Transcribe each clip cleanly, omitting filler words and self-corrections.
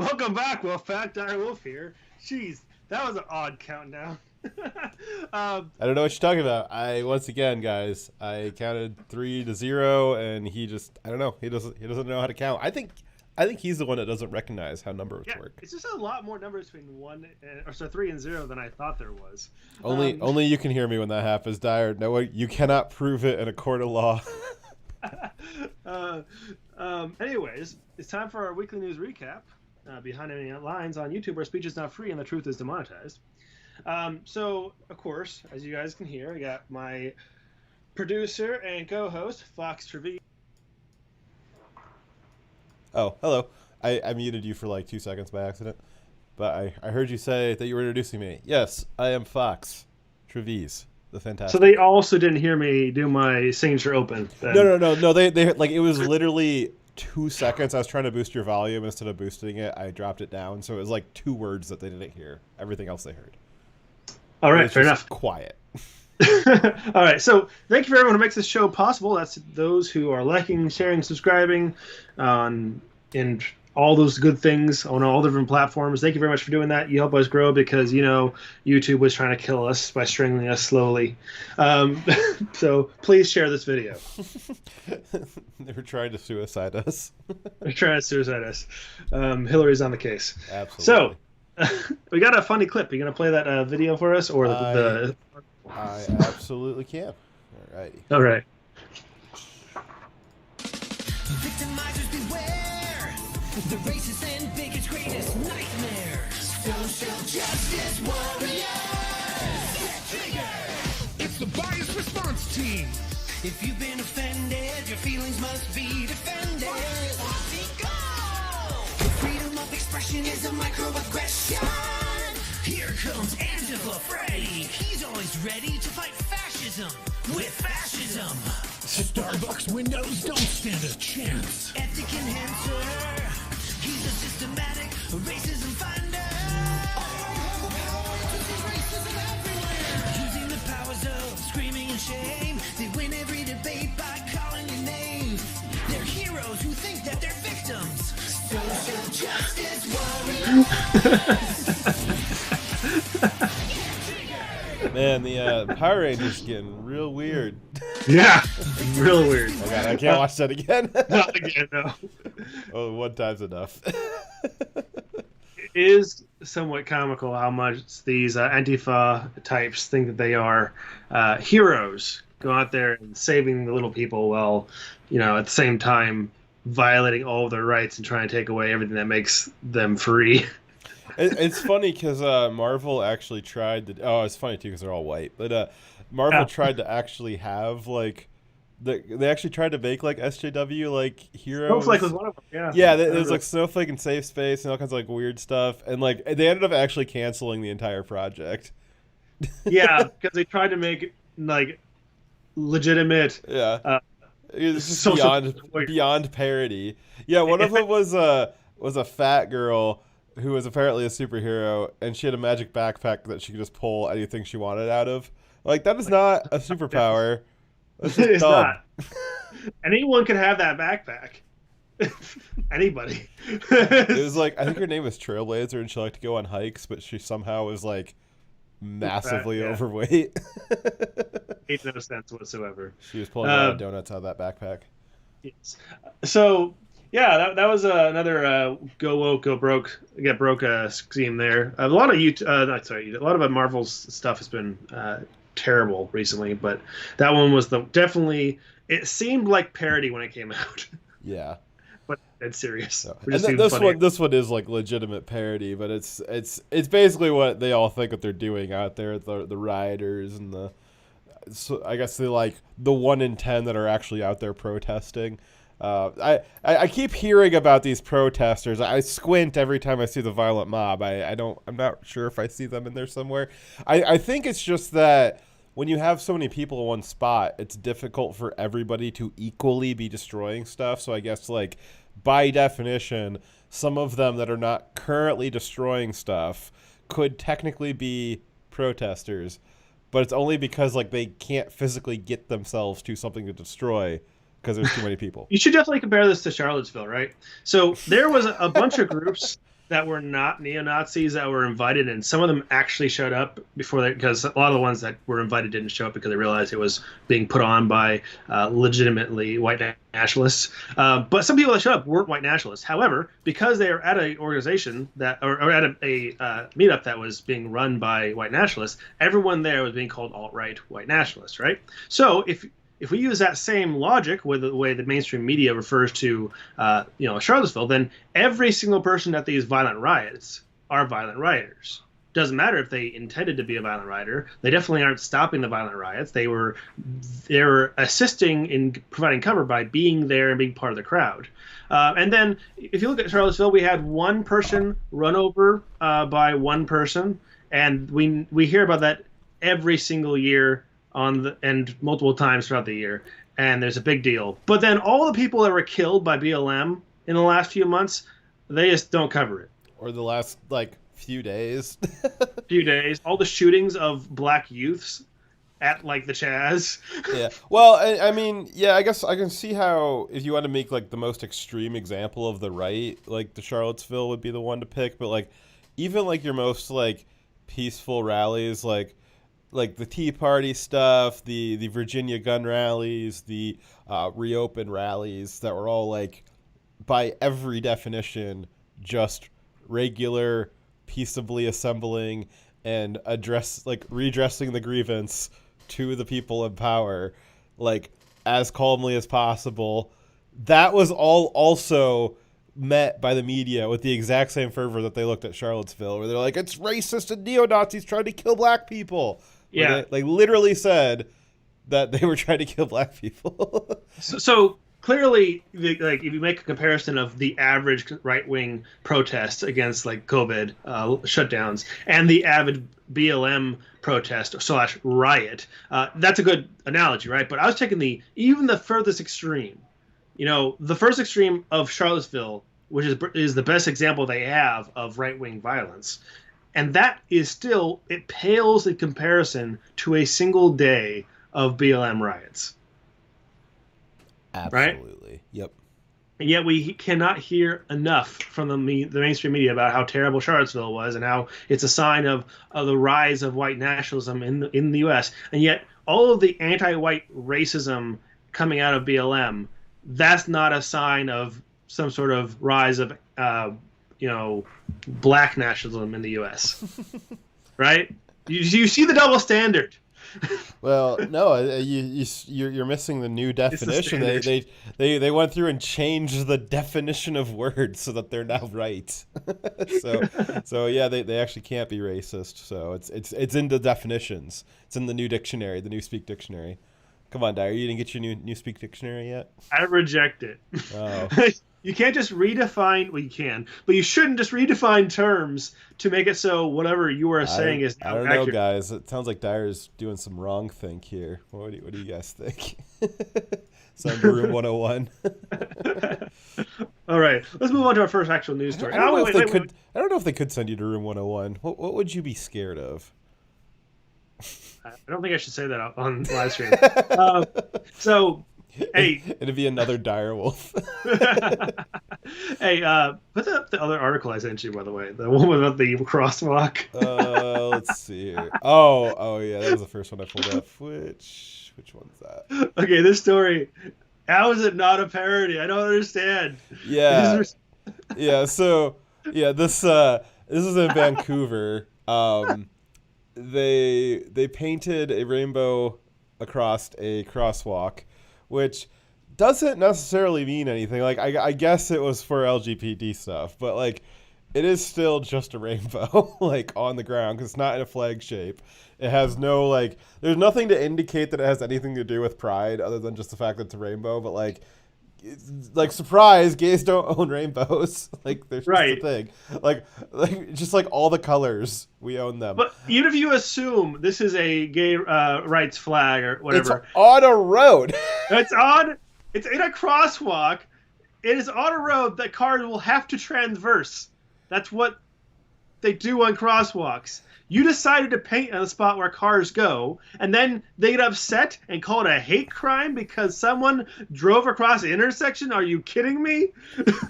Welcome back, Wolf Pack. Dire Wolf here. Jeez, that was an odd countdown. I don't know what you're talking about. Once again, guys, I counted 3 to 0, and I don't know. He doesn't know how to count. I think he's the one that doesn't recognize how numbers Yeah, work. it's just a lot more numbers between three and zero than I thought there was. Only you can hear me when that happens, Dyer. No, you cannot prove it in a court of law. Anyways, it's time for our weekly news recap. Behind Enemy Lines on YouTube, where speech is not free and the truth is demonetized. So, of course, as you guys can hear, I got my producer and co-host, Fox Trevi. Oh, hello. I muted you for like 2 seconds by accident, but I heard you say that you were introducing me. Yes, I am Fox Trevize, the Fantastic. So they also didn't hear me do my signature open. Then. No. They like it was literally 2 seconds. I was trying to boost your volume. Instead of boosting it, I dropped it down, so it was like 2 words that they didn't hear. Everything else they heard. All right, fair enough. Quiet. All right, so thank you for everyone who makes this show possible. That's those who are liking, sharing, subscribing, and all those good things on all different platforms. Thank you very much for doing that. You help us grow because, YouTube was trying to kill us by strangling us slowly. So please share this video. They were trying to suicide us. They're trying to suicide us. Hillary's on the case. Absolutely. So we got a funny clip. Are you going to play that video for us? Or I absolutely can. All right. Victimizers beware. The racist and bigots' greatest nightmare. Social justice warriors. It's the bias response team. If you've been offended, your feelings must be defended. Freedom of expression is a microaggression. Here comes Angela Freddy. He's always ready to fight fascism with fascism. Starbucks windows don't stand a chance. Ethic enhancer. He's a systematic racism finder. Using the powers of screaming and shame, they win every debate by calling your name. They're heroes who think that they're victims. Social justice warriors. Man, the Power Rangers getting real weird. Yeah, real weird. Oh God, I can't watch that again. Not again, no. Oh, one time's enough. It is somewhat comical how much these Antifa types think that they are heroes, go out there and saving the little people while, at the same time violating all of their rights and trying to take away everything that makes them free. It's funny because Marvel actually tried to. Oh, it's funny too because they're all white. But Marvel tried to actually have they actually tried to make SJW heroes. Snowflake was one of them. Yeah. Yeah, there's Snowflake and Safe Space and all kinds of weird stuff, and they ended up actually canceling the entire project. Yeah, because they tried to make legitimate. Yeah. It's just beyond parody. Yeah, one of them was a fat girl who was apparently a superhero, and she had a magic backpack that she could just pull anything she wanted out of. That is not a superpower. That's just It's dumb. not. Anyone can have that backpack. Anybody. It was I think her name was Trailblazer, and she liked to go on hikes, but she somehow was massively overweight. Made no sense whatsoever. She was pulling a lot of donuts out of that backpack. Yes. So yeah, that was another go woke, go broke, get broke scheme there. A lot of a lot of Marvel's stuff has been terrible recently, but that one was definitely. It seemed like parody when it came out. Yeah. But it's serious. So, and this one is legitimate parody, but it's basically what they all think that they're doing out there, the rioters and I guess they the 1 in 10 that are actually out there protesting. I keep hearing about these protesters. I squint every time I see the violent mob. I'm not sure if I see them in there somewhere. I think it's just that when you have so many people in one spot, it's difficult for everybody to equally be destroying stuff. So I guess by definition, some of them that are not currently destroying stuff could technically be protesters, but it's only because they can't physically get themselves to something to destroy because there's too many people. You should definitely compare this to Charlottesville, right? So there was a bunch of groups that were not neo-Nazis that were invited, and some of them actually showed up before they, because a lot of the ones that were invited didn't show up because they realized it was being put on by legitimately white nationalists. But some people that showed up weren't white nationalists. However, because they are at an organization that, or at a meetup that was being run by white nationalists, everyone there was being called alt-right white nationalists, right? So if we use that same logic with the way the mainstream media refers to, Charlottesville, then every single person at these violent riots are violent rioters. Doesn't matter if they intended to be a violent rioter. They definitely aren't stopping the violent riots. They were assisting in providing cover by being there and being part of the crowd. And then if you look at Charlottesville, we had one person run over by one person, and we hear about that every single year and multiple times throughout the year, and there's a big deal. But then all the people that were killed by BLM in the last few months, they just don't cover it. Or the last few days. All the shootings of black youths at the Chaz. Yeah. Well, I mean, yeah, I guess I can see how if you want to make the most extreme example of the right, the Charlottesville would be the one to pick. But even your most peaceful rallies, like the Tea Party stuff, the Virginia gun rallies, the Reopen rallies that were all by every definition, just regular, peaceably assembling and redressing the grievance to the people in power, as calmly as possible. That was all also met by the media with the exact same fervor that they looked at Charlottesville, where they're like, it's racist and neo-Nazis trying to kill black people. Yeah, they literally said that they were trying to kill black people. so clearly, if you make a comparison of the average right-wing protests against COVID shutdowns and the avid BLM protest / riot, that's a good analogy, right? But I was taking even the furthest extreme. The first extreme of Charlottesville, which is the best example they have of right-wing violence. And that is still, it pales in comparison to a single day of BLM riots. Absolutely. Right? Yep. And yet we cannot hear enough from the mainstream media about how terrible Charlottesville was and how it's a sign of the rise of white nationalism in the U.S. And yet all of the anti-white racism coming out of BLM, that's not a sign of some sort of rise of black nationalism in the U.S. Right? You see the double standard. Well, no, you're missing the new definition. They went through and changed the definition of words so that they're now right. so yeah, they actually can't be racist. So it's in the definitions. It's in the new dictionary, the New Speak Dictionary. Come on, Dyer, you didn't get your new Speak Dictionary yet? I reject it. Oh. You can't just redefine. Well, you can, but you shouldn't just redefine terms to make it so whatever you are saying is I don't accurate. know, guys. It sounds like Dyer's doing some wrong think here. What do you guys think? Send to Room 101. All right, let's move on to our first actual news story. I don't know if they could send you to Room 101. What would you be scared of? I don't think I should say that on live stream. Hey, it'd be another dire wolf. Hey, put the other article I sent you, by the way, the one about the crosswalk. Let's see here. Oh yeah, that was the first one I pulled up. Which one's that? Okay, this story. How is it not a parody? I don't understand. Yeah, yeah. So yeah, this is in Vancouver. They painted a rainbow across a crosswalk, which doesn't necessarily mean anything. I guess it was for LGBT stuff, but it is still just a rainbow, on the ground, because it's not in a flag shape. It has no, there's nothing to indicate that it has anything to do with pride other than just the fact that it's a rainbow, but surprise, gays don't own rainbows. There's right. Just a thing. Just all the colors, we own them. But even if you assume this is a gay rights flag or whatever, it's on a road. It's in a crosswalk. It is on a road that cars will have to transverse. That's what they do on crosswalks. You decided to paint on the spot where cars go, and then they get upset and call it a hate crime because someone drove across the intersection? Are you kidding me?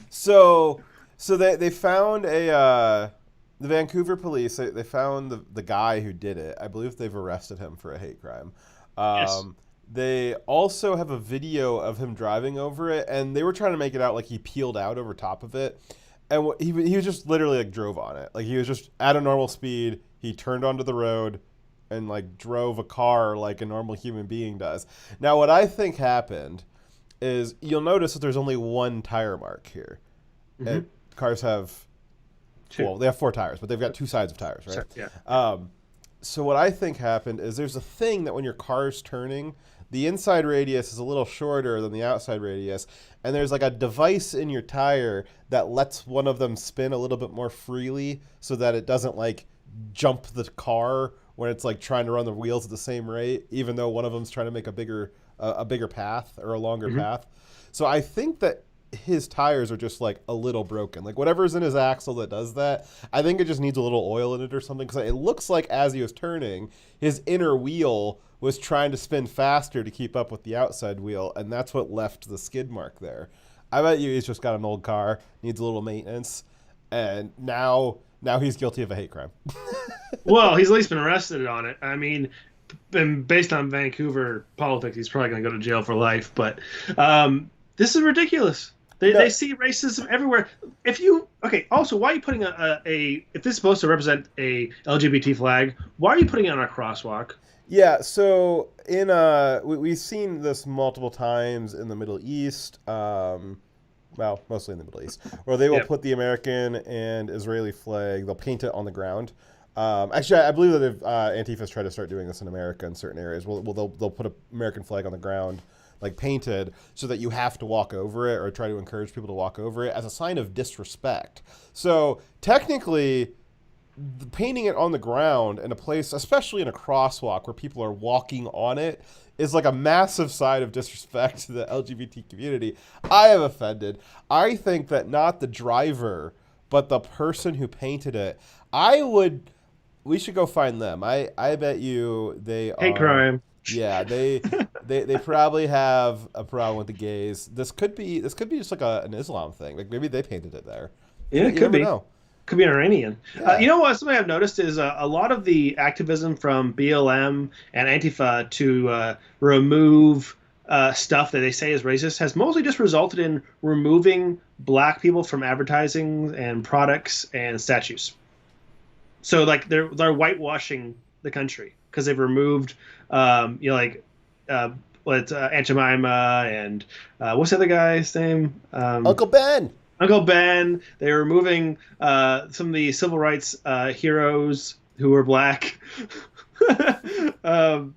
So So they found the Vancouver police. They found the guy who did it. I believe they've arrested him for a hate crime. Yes. They also have a video of him driving over it, and they were trying to make it out like he peeled out over top of it, and he was just literally like drove on it. Like he was just at a normal speed. He turned onto the road and like drove a car like a normal human being does. Now, what I think happened is you'll notice that there's only one tire mark here. And cars have, well, they have 4 tires, but they've got 2 sides of tires, right? Yeah. So what I think happened is there's a thing that when your car's turning, the inside radius is a little shorter than the outside radius, and there's like a device in your tire that lets one of them spin a little bit more freely so that it doesn't like jump the car when it's like trying to run the wheels at the same rate, even though one of them's trying to make a bigger path or a longer path. So I think that his tires are just like a little broken. Like whatever's in his axle that does that, I think it just needs a little oil in it or something, because it looks like as he was turning, his inner wheel was trying to spin faster to keep up with the outside wheel, and that's what left the skid mark there. I bet you he's just got an old car, needs a little maintenance, and now he's guilty of a hate crime. Well, he's at least been arrested on it. I mean, and based on Vancouver politics, he's probably going to go to jail for life. But this is ridiculous. They see racism everywhere. Also, why are you putting if this is supposed to represent a LGBT flag, why are you putting it on a crosswalk? Yeah, so we've seen this multiple times in the Middle East, well, mostly in the Middle East, where they will put the American and Israeli flag, they'll paint it on the ground. Actually, I believe that Antifa's tried to start doing this in America in certain areas. They'll put an American flag on the ground, like painted, so that you have to walk over it or try to encourage people to walk over it as a sign of disrespect. So technically, painting it on the ground in a place, especially in a crosswalk where people are walking on it, is like a massive sign of disrespect to the LGBT community. I am offended. I think that not the driver, but the person who painted it, we should go find them. I bet you they are. Hate crime. Yeah, they probably have a problem with the gays. This could be just like an Islam thing. Like maybe they painted it there. Yeah, it could be. Know. Could be an Iranian. Yeah. You know what? Something I've noticed is a lot of the activism from BLM and Antifa to remove stuff that they say is racist has mostly just resulted in removing black people from advertising and products and statues. So like they're whitewashing the country because they've removed Aunt Jemima and what's the other guy's name? Uncle Ben. Uncle Ben. They're removing some of the civil rights heroes who were black. They're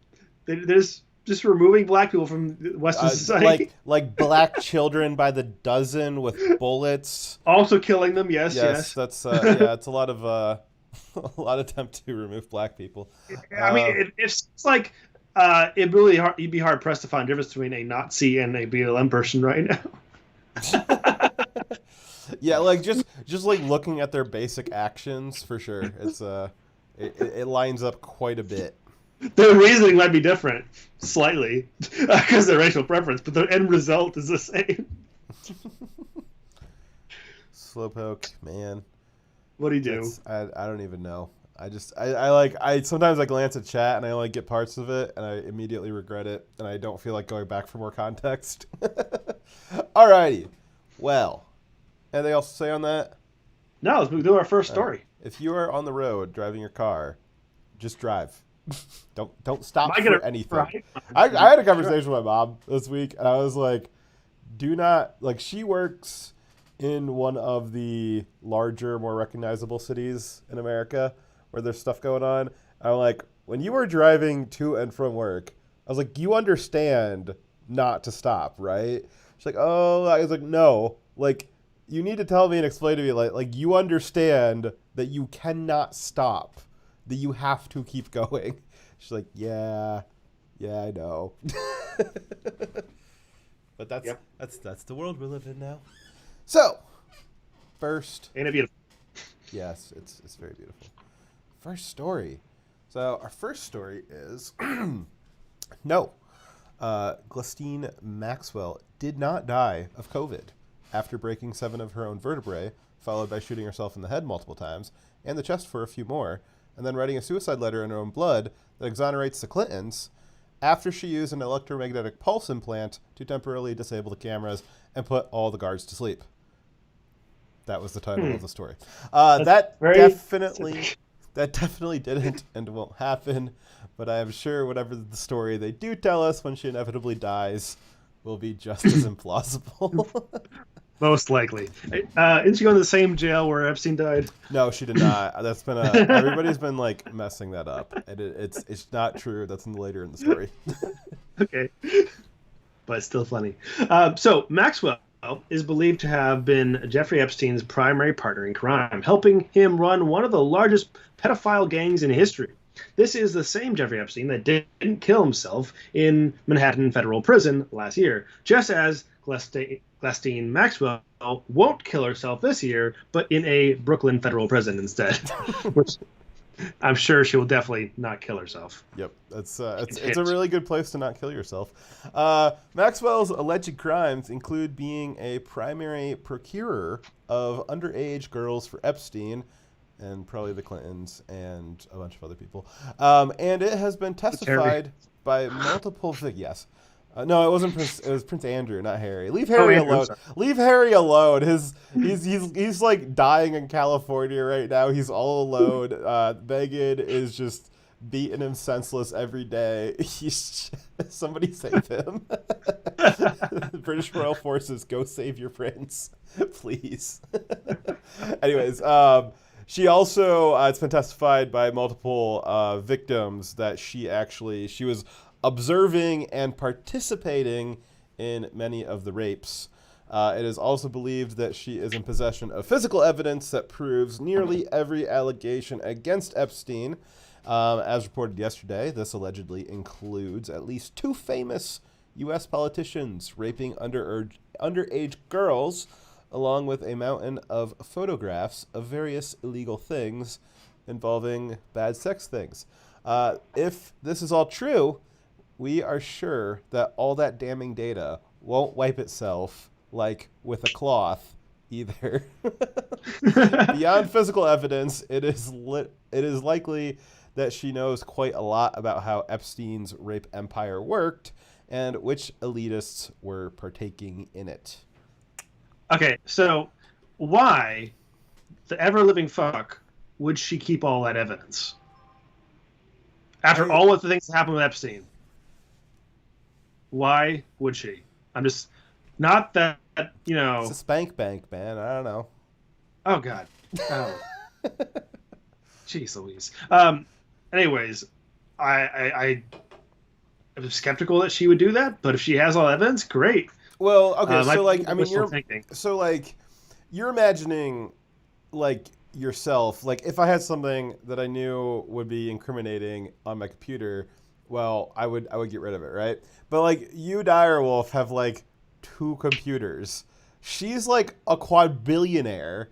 just removing black people from Western society. Like black children by the dozen with bullets. Also killing them. Yes. That's it's a lot of attempt to remove black people. I mean, it's like it'd really you'd be hard pressed to find a difference between a Nazi and a BLM person right now. Yeah, like just like looking at their basic actions for sure. It's it lines up quite a bit. Their reasoning might be different slightly because their racial preference, but the end result is the same. Slowpoke, man. What do you do? I don't even know. I sometimes I glance at chat and I only get parts of it and I immediately regret it and I don't feel like going back for more context. Alrighty. Well, anything else to say on that? No, let's do our first story. If you are on the road driving your car, just drive. Don't stop for anything. I had a conversation with my mom this week and I was like, do not, like, she works in one of the larger, more recognizable cities in America where there's stuff going on. I'm like, when you are driving to and from work, I was like, you understand not to stop, right? She's like, oh, I was like, no, like, you need to tell me and explain to me, like you understand that you cannot stop, that you have to keep going. She's like, yeah, I know. But that's the world we live in now. So, first, ain't it beautiful? Yes, it's very beautiful. First story. So our first story is Glistine Maxwell did not die of COVID after breaking 7 of her own vertebrae followed by shooting herself in the head multiple times and the chest for a few more, and then writing a suicide letter in her own blood that exonerates the Clintons after she used an electromagnetic pulse implant to temporarily disable the cameras and put all the guards to sleep. That was the title of the story. That definitely didn't and won't happen, but I am sure whatever the story they do tell us when she inevitably dies will be just as implausible. Most likely. Didn't she go to the same jail where Epstein died? No, she did not. That's been everybody's been like messing that up, and it's not true. That's later in the story. Okay, but it's still funny. So Maxwell is believed to have been Jeffrey Epstein's primary partner in crime, helping him run one of the largest pedophile gangs in history. This is the same Jeffrey Epstein that didn't kill himself in Manhattan Federal Prison last year, just as Ghislaine Maxwell won't kill herself this year, but in a Brooklyn Federal Prison instead, which I'm sure she will definitely not kill herself. Yep, it's a really good place to not kill yourself. Maxwell's alleged crimes include being a primary procurer of underage girls for Epstein, and probably the Clintons and a bunch of other people. And it has been testified by multiple yes. No, it wasn't Prince. It was Prince Andrew, not Harry. Leave Harry alone. Leave Harry alone. He's like dying in California right now. He's all alone. Meghan is just beating him senseless every day. Somebody save him. The British Royal Forces, go save your prince, please. Anyways, she also it's been testified by multiple victims that she was observing and participating in many of the rapes. It is also believed that she is in possession of physical evidence that proves nearly every allegation against Epstein. As reported yesterday, this allegedly includes at least 2 famous U.S. politicians raping underage girls, along with a mountain of photographs of various illegal things involving bad sex things. If this is all true, we are sure that all that damning data won't wipe itself like with a cloth either. Beyond physical evidence, it is likely that she knows quite a lot about how Epstein's rape empire worked and which elitists were partaking in it. Okay, so why the ever-living fuck would she keep all that evidence? After all of the things that happened with Epstein. Why would she? I'm just... Not that, you know... It's a spank bank, man. I don't know. Oh, God. Oh. Jeez Louise. Anyways, I am skeptical that she would do that, but if she has all evidence, great. Well, okay, so, like, I mean, you're imagining, like, yourself. Like, if I had something that I knew would be incriminating on my computer, well, I would get rid of it, right? But, like, you, Direwolf, have, like, 2 computers. She's, like, a quadbillionaire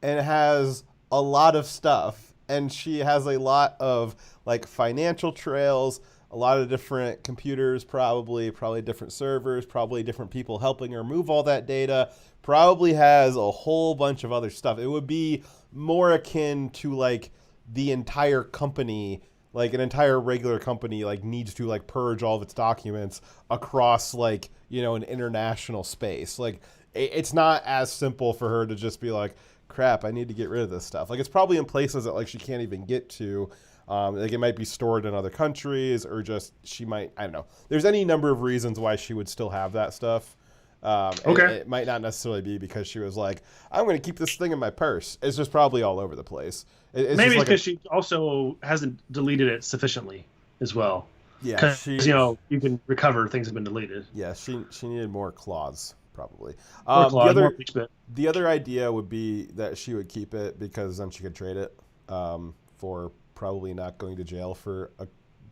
and has a lot of stuff. And she has a lot of, like, financial trails, a lot of different computers, probably different servers, probably different people helping her move all that data, probably has a whole bunch of other stuff. It would be more akin to, like, the entire company, like, an entire regular company, like, needs to, like, purge all of its documents across, like, you know, an international space. Like, it's not as simple for her to just be like, crap, I need to get rid of this stuff. Like, it's probably in places that, like, she can't even get to. Like, it might be stored in other countries, or just she might, I don't know. There's any number of reasons why she would still have that stuff. Okay. It might not necessarily be because she was like, I'm going to keep this thing in my purse. It's just probably all over the place. Maybe it's because she also hasn't deleted it sufficiently as well. Yeah, because, you know, you can recover things that have been deleted. Yeah, she needed more claws, probably. More claws, the other idea would be that she would keep it because then she could trade it for probably not going to jail for 1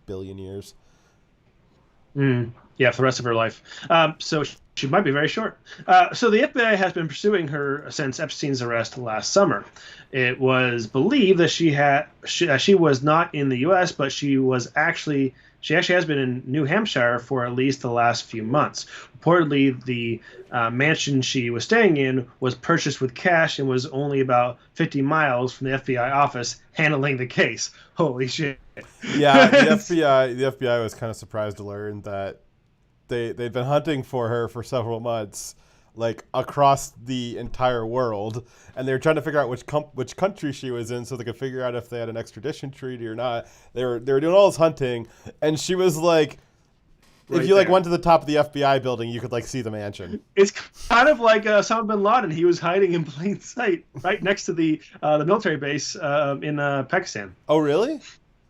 billion years. Yeah, for the rest of her life. So she might be very short. So the FBI has been pursuing her since Epstein's arrest last summer. It was believed that she was not in the U.S., but she was actually she actually has been in New Hampshire for at least the last few months. Reportedly, the mansion she was staying in was purchased with cash and was only about 50 miles from the FBI office handling the case. Holy shit! Yeah, the FBI was kind of surprised to learn that they'd been hunting for her for several months, like across the entire world, and they were trying to figure out which country she was in so they could figure out if they had an extradition treaty or not. They were doing all this hunting, and she was like, if you like went to the top of the FBI building, you could like see the mansion. It's kind of like Osama bin Laden. He was hiding in plain sight right next to the military base in Pakistan. Oh, really?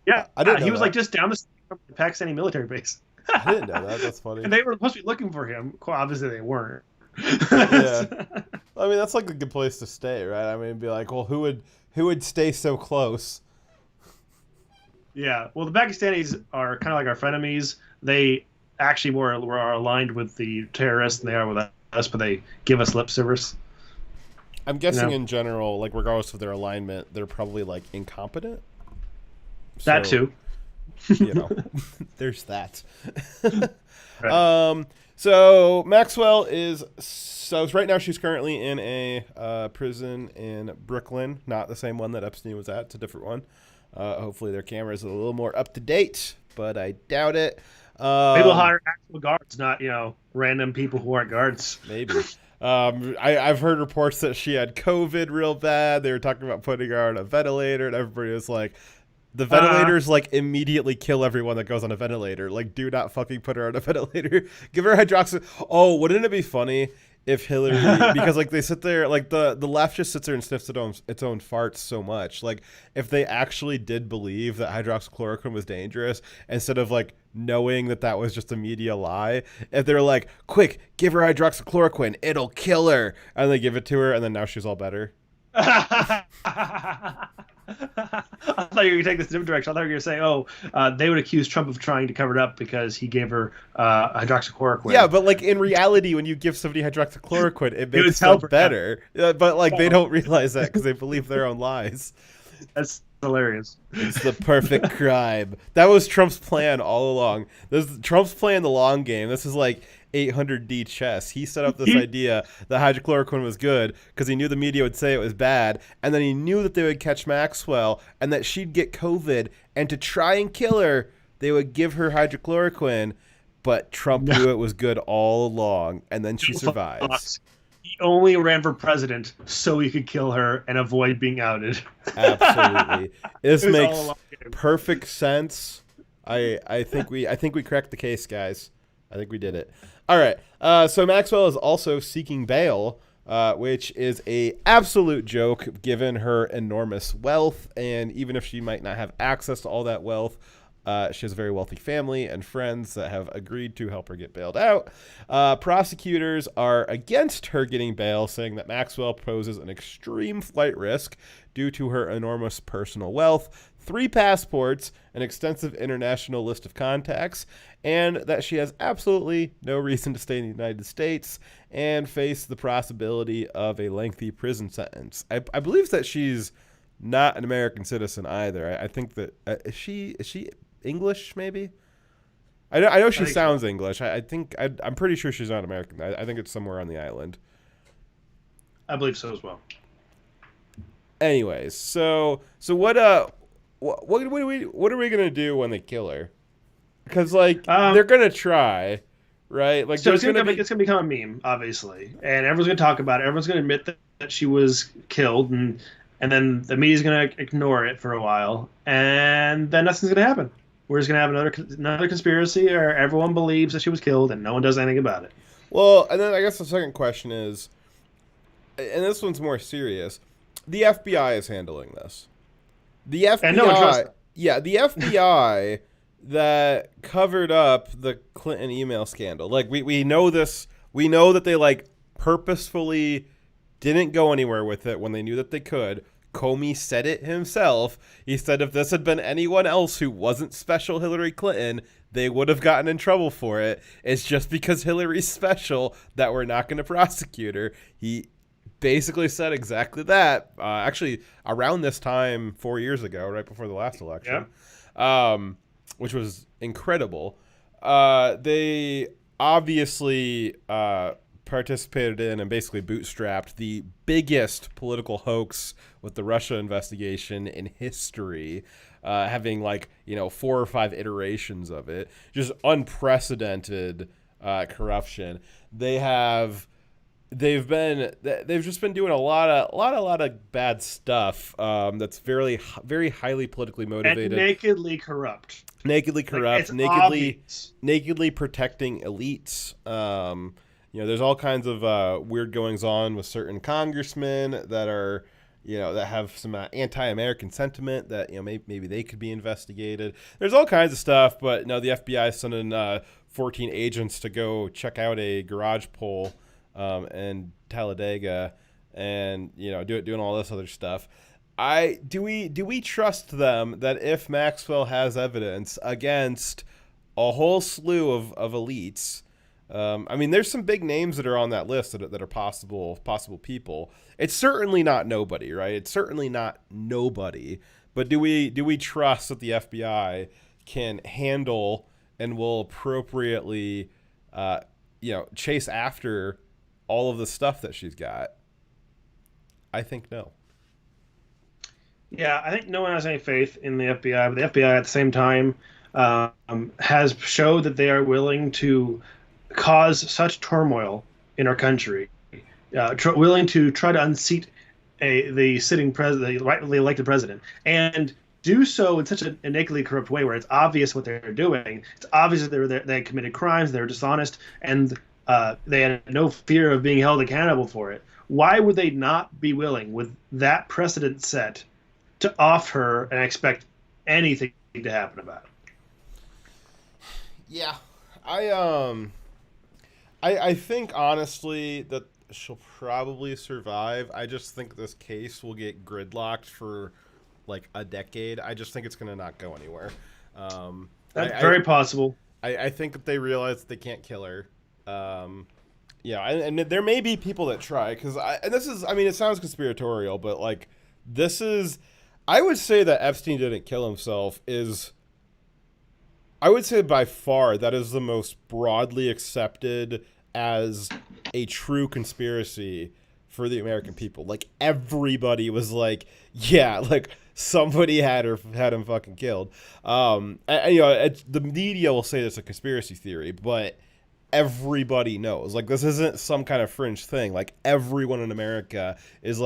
Yeah, I didn't know he was that. like just down the street from the Pakistani military base. I didn't know that. That's funny. And they were supposed to be looking for him. Well, obviously, they weren't. Yeah. I mean, that's like a good place to stay, right? I mean, be like, well, who would stay so close? Yeah. Well, the Pakistanis are kind of like our frenemies. They actually were aligned with the terrorists than they are with us, but they give us lip service. I'm guessing No. in general, like regardless of their alignment, they're probably like incompetent. That So, too. You know, there's that. Right. So Maxwell right now she's currently in a prison in Brooklyn, not the same one that Epstein was at. It's a different one. Hopefully their cameras are a little more up to date, but I doubt it. People hire actual guards, not random people who aren't guards. Maybe. I've heard reports that she had COVID real bad. They were talking about putting her on a ventilator, and everybody was like, the ventilators like immediately kill everyone that goes on a ventilator. Like, do not fucking put her on a ventilator. Give her hydroxy. Oh, wouldn't it be funny if Hillary, because like they sit there, like the left just sits there and sniffs its own farts so much. Like, if they actually did believe that hydroxychloroquine was dangerous, instead of like knowing that was just a media lie, if they're like, quick, give her hydroxychloroquine, it'll kill her, and they give it to her, and then now she's all better. I thought you were going to take this a different direction. I thought you were going to say, they would accuse Trump of trying to cover it up because he gave her hydroxychloroquine. Yeah, but like in reality, when you give somebody hydroxychloroquine, it makes would stuff help her. better. But like they don't realize that because they believe their own lies. That's hilarious. It's the perfect crime. That was Trump's plan all along. Trump's playing the long game. This is like 800D chess. He set up this idea that hydrochloroquine was good because he knew the media would say it was bad, and then he knew that they would catch Maxwell and that she'd get COVID, and to try and kill her, they would give her hydrochloroquine, but Trump knew it was good all along, and then she survives. He only ran for president so he could kill her and avoid being outed. Absolutely. This It was all makes a long game. perfect sense. I think we cracked the case, guys. I think we did it. All right. So Maxwell is also seeking bail, which is a absolute joke given her enormous wealth. And even if she might not have access to all that wealth, she has a very wealthy family and friends that have agreed to help her get bailed out. Prosecutors are against her getting bail, saying that Maxwell poses an extreme flight risk due to her enormous personal wealth, 3 passports, an extensive international list of contacts, and that she has absolutely no reason to stay in the United States and face the possibility of a lengthy prison sentence. I believe that she's not an American citizen either. I think that is she English, maybe? I know she sounds English. I'm pretty sure she's not American. I think it's somewhere on the island. I believe so as well. Anyways, so what are we gonna do when they kill her? Because like they're gonna try, right? Like So there's it's gonna be gonna become a meme, obviously, and everyone's gonna talk about it. Everyone's gonna admit that she was killed, and then the media's gonna ignore it for a while, and then nothing's gonna happen. We're just gonna have another conspiracy, or everyone believes that she was killed, and no one does anything about it. Well, and then I guess the second question is, and this one's more serious. The FBI is handling this. The FBI, And no one trusts them. yeah, the FBI that covered up the Clinton email scandal. Like we know this. We know that they like purposefully didn't go anywhere with it when they knew that they could. Comey said it himself. He said if this had been anyone else who wasn't special Hillary Clinton, they would have gotten in trouble for it. It's just because Hillary's special that we're not going to prosecute her. He basically said exactly that. Actually, around this time 4 years ago, right before the last election. which was incredible. They obviously participated in and basically bootstrapped the biggest political hoax with the Russia investigation in history, having 4 or 5 iterations of it, just unprecedented corruption. They've just been doing a lot of bad stuff. That's very very highly politically motivated, and nakedly corrupt, nakedly protecting elites. There's all kinds of weird goings on with certain congressmen that are, that have some anti-American sentiment that, maybe they could be investigated. There's all kinds of stuff, but no, the FBI is sending 14 agents to go check out a garage pole in Talladega, and doing all this other stuff. Do we trust them that if Maxwell has evidence against a whole slew of elites? There's some big names that are on that list that are possible people. It's certainly not nobody, right? It's certainly not nobody. But do we trust that the FBI can handle and will appropriately, chase after all of the stuff that she's got? I think no. Yeah, I think no one has any faith in the FBI, but the FBI at the same time has showed that they are willing to cause such turmoil in our country, willing to try to unseat the sitting president, the rightly elected president, and do so in such a nakedly corrupt way where it's obvious what they're doing. It's obvious that they committed crimes, they were dishonest, and they had no fear of being held accountable for it. Why would they not be willing, with that precedent set, to off her and expect anything to happen about it? Yeah, I think honestly that she'll probably survive. I just think this case will get gridlocked for a decade. I just think it's going to not go anywhere. That's very possible. I think that they realize that they can't kill her. And there may be people that try, because it sounds conspiratorial, but I would say that Epstein didn't kill himself I would say by far that is the most broadly accepted as a true conspiracy for the American people. Everybody was somebody had him fucking killed. The media will say it's a conspiracy theory, but everybody knows. This isn't some kind of fringe thing. Everyone in America is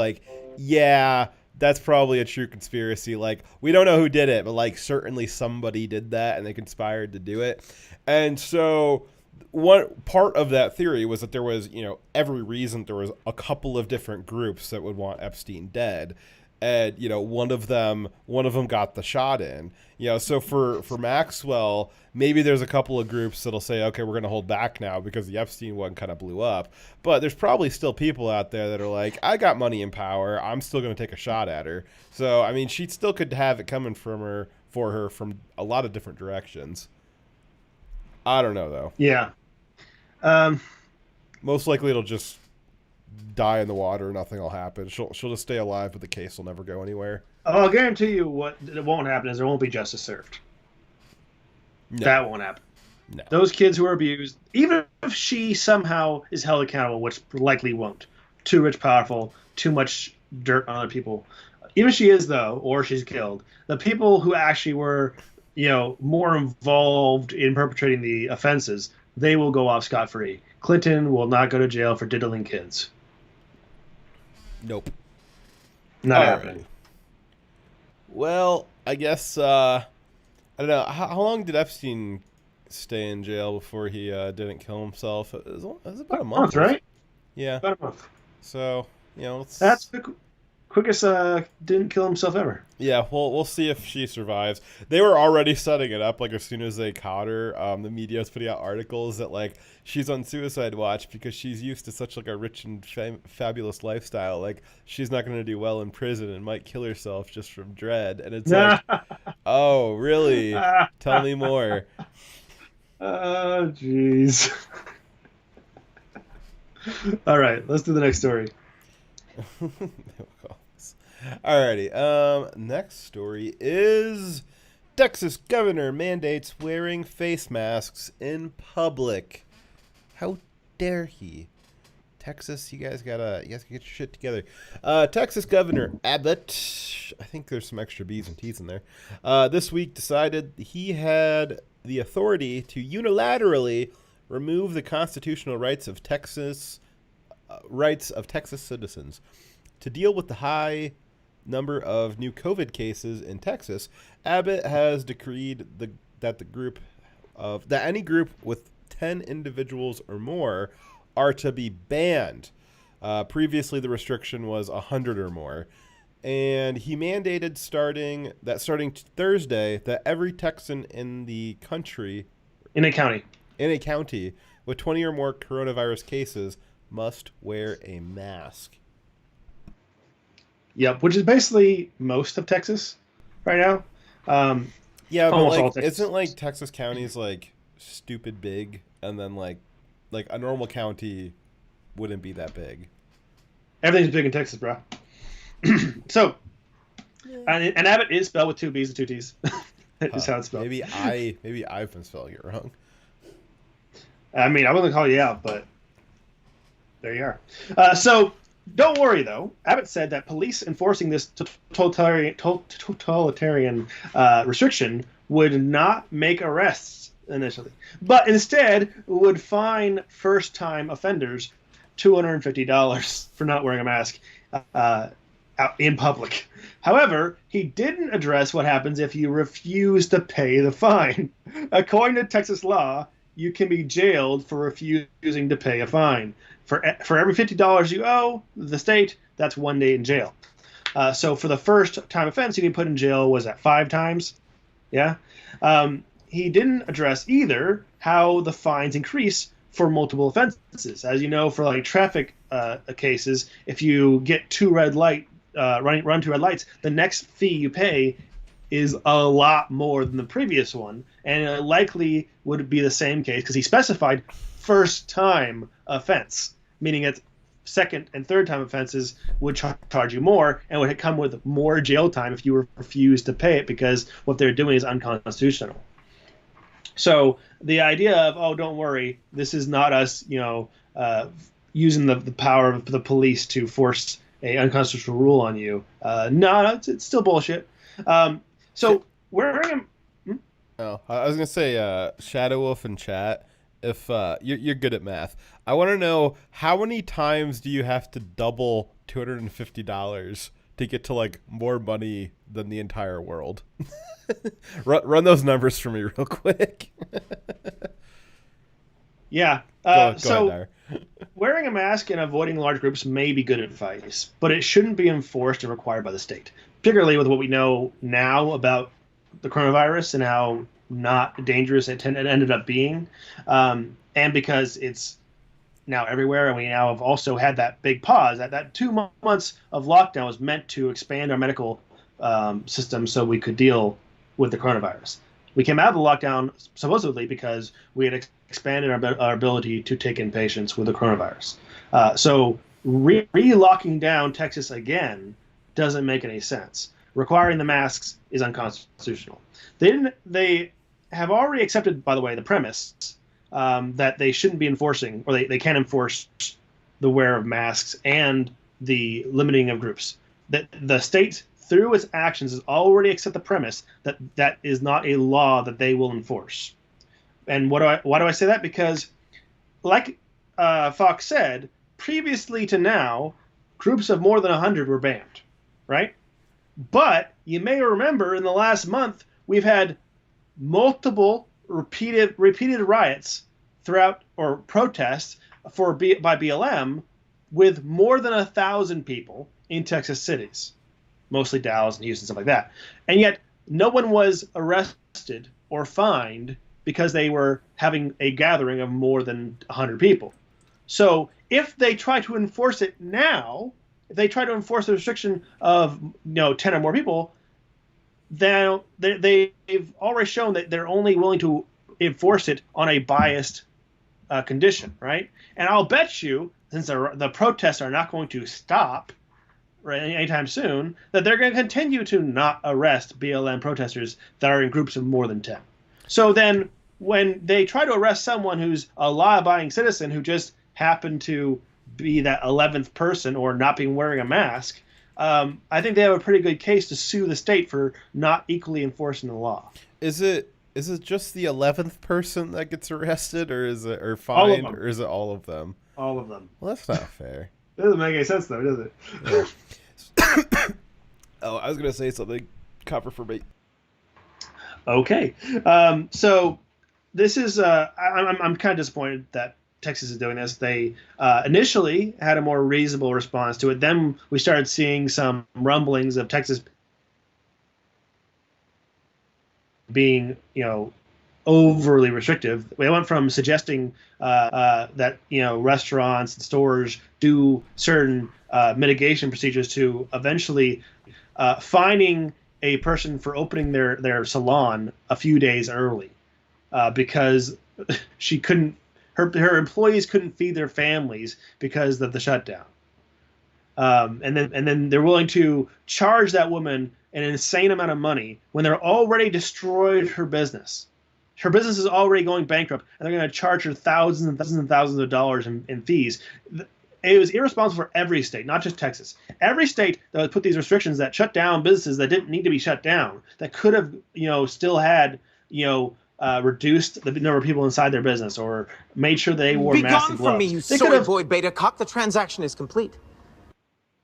yeah, that's probably a true conspiracy. We don't know who did it, but certainly somebody did that and they conspired to do it. And so one part of that theory was that there was, every reason there was a couple of different groups that would want Epstein dead. And, one of them got the shot in. So for Maxwell, maybe there's a couple of groups that'll say, okay, we're going to hold back now because the Epstein one kind of blew up. But there's probably still people out there that are I got money and power, I'm still going to take a shot at her. So, she still could have it coming for her from a lot of different directions. I don't know, though. Yeah. Most likely it'll just die in the water, nothing will happen. She'll just stay alive, but the case will never go anywhere. I'll guarantee you what won't happen is there won't be justice served. No. That won't happen. No. Those kids who are abused, even if she somehow is held accountable, which likely won't, too rich, powerful, too much dirt on other people, even if she is, though, or she's killed, the people who actually were, more involved in perpetrating the offenses, they will go off scot-free. Clinton will not go to jail for diddling kids. Nope. Not happening. Right. Well, I guess, I don't know. How long did Epstein stay in jail before he didn't kill himself? It was about a month, right? Yeah. About a month. So, that's the quickest didn't kill himself ever. Yeah, we'll see if she survives. They were already setting it up, as soon as they caught her. The media was putting out articles that, she's on suicide watch because she's used to such, a rich and fabulous lifestyle. She's not going to do well in prison and might kill herself just from dread. And it's oh, really? Tell me more. Oh, jeez. All right, let's do the next story. Alrighty. Next story is Texas governor mandates wearing face masks in public. How dare he? Texas, you guys gotta get your shit together. Texas Governor Abbott, I think there's some extra B's and T's in there, this week decided he had the authority to unilaterally remove the constitutional rights of Texas citizens. To deal with the high number of new COVID cases in Texas, Abbott has decreed that any group with 10 individuals or more are to be banned. Previously, the restriction was 100 or more. And he mandated starting Thursday that every Texan in the country... In a county with 20 or more coronavirus cases must wear a mask. Yep, which is basically most of Texas right now. Yeah, but almost all like, Texas. isn't like Texas counties like stupid big, and then like a normal county wouldn't be that big. Everything's big in Texas, bro. So, and Abbott is spelled with 2 B's and 2 T's. That's how it's spelled. Maybe I've been spelling it wrong. I mean, I wouldn't call you out, but there you are. So, don't worry, though. Abbott said that police enforcing this totalitarian restriction would not make arrests initially, but instead would fine first-time offenders $250 for not wearing a mask out in public. However, he didn't address what happens if you refuse to pay the fine. According to Texas law, you can be jailed for refusing to pay a fine. For every $50 you owe the state, that's 1 day in jail. So for the first time offense, you can put in jail, was that 5 times? Yeah. He didn't address either how the fines increase for multiple offenses. As you know, for like traffic cases, if you get 2 red light run 2 red lights, the next fee you pay is a lot more than the previous one, and it likely would be the same case because he specified first time offense, meaning that second and third time offenses would charge you more and would come with more jail time if you refused to pay it because what they're doing is unconstitutional. So the idea of, oh, don't worry, this is not us, using the power of the police to force a unconstitutional rule on you. No, it's still bullshit. So wearing a... Oh, I was gonna say, Shadow Wolf in chat. If you're good at math, I want to know how many times do you have to double $250 to get to like more money than the entire world? run those numbers for me real quick. Yeah. Go So ahead, wearing a mask and avoiding large groups may be good advice, but it shouldn't be enforced or required by the state, particularly with what we know now about the coronavirus and how not dangerous it ended up being. And because it's now everywhere, and we now have also had that big pause. That 2 months of lockdown was meant to expand our medical system so we could deal with the coronavirus. We came out of the lockdown supposedly because we had expanded our ability to take in patients with the coronavirus. So re-locking down Texas again doesn't make any sense. Requiring the masks is unconstitutional. They have already accepted, by the way, the premise that they shouldn't be enforcing, or they can't enforce the wear of masks and the limiting of groups. That the state, through its actions, has already accepted the premise that that is not a law that they will enforce. And why do I say that? Because, like Fox said, previously to now, groups of more than 100 were banned, right? But you may remember in the last month, we've had multiple repeated riots throughout, or protests by BLM, with more than 1,000 people in Texas cities, mostly Dallas and Houston, stuff like that. And yet no one was arrested or fined because they were having a gathering of more than 100 people. So if they try to enforce it now, if they try to enforce the restriction of 10 or more people, then they've already shown that they're only willing to enforce it on a biased condition, right? And I'll bet you, since the protests are not going to stop, right, anytime soon, that they're going to continue to not arrest BLM protesters that are in groups of more than 10. So then when they try to arrest someone who's a law-abiding citizen who just happened to be that 11th person or not being wearing a mask, I think they have a pretty good case to sue the state for not equally enforcing the law. Is it just the 11th person that gets arrested, or is it fined, or is it all of them? All of them. Well, that's not fair. It doesn't make any sense, though, does it? Yeah. Oh, I was gonna say something. Cover for me. Okay. So this is I'm kind of disappointed that Texas is doing this. They initially had a more reasonable response to it. Then we started seeing some rumblings of Texas being, overly restrictive. We went from suggesting that restaurants and stores do certain mitigation procedures to eventually fining a person for opening their salon a few days early because she couldn't. Her employees couldn't feed their families because of the shutdown, and then they're willing to charge that woman an insane amount of money when they're already destroyed her business. Her business is already going bankrupt, and they're going to charge her thousands and thousands and thousands of dollars in fees. It was irresponsible for every state, not just Texas. Every state that would put these restrictions that shut down businesses that didn't need to be shut down, that could have, still had, reduced the number of people inside their business or made sure they wore masks and gloves. Be gone from me, you soy boy beta cock. The transaction is complete.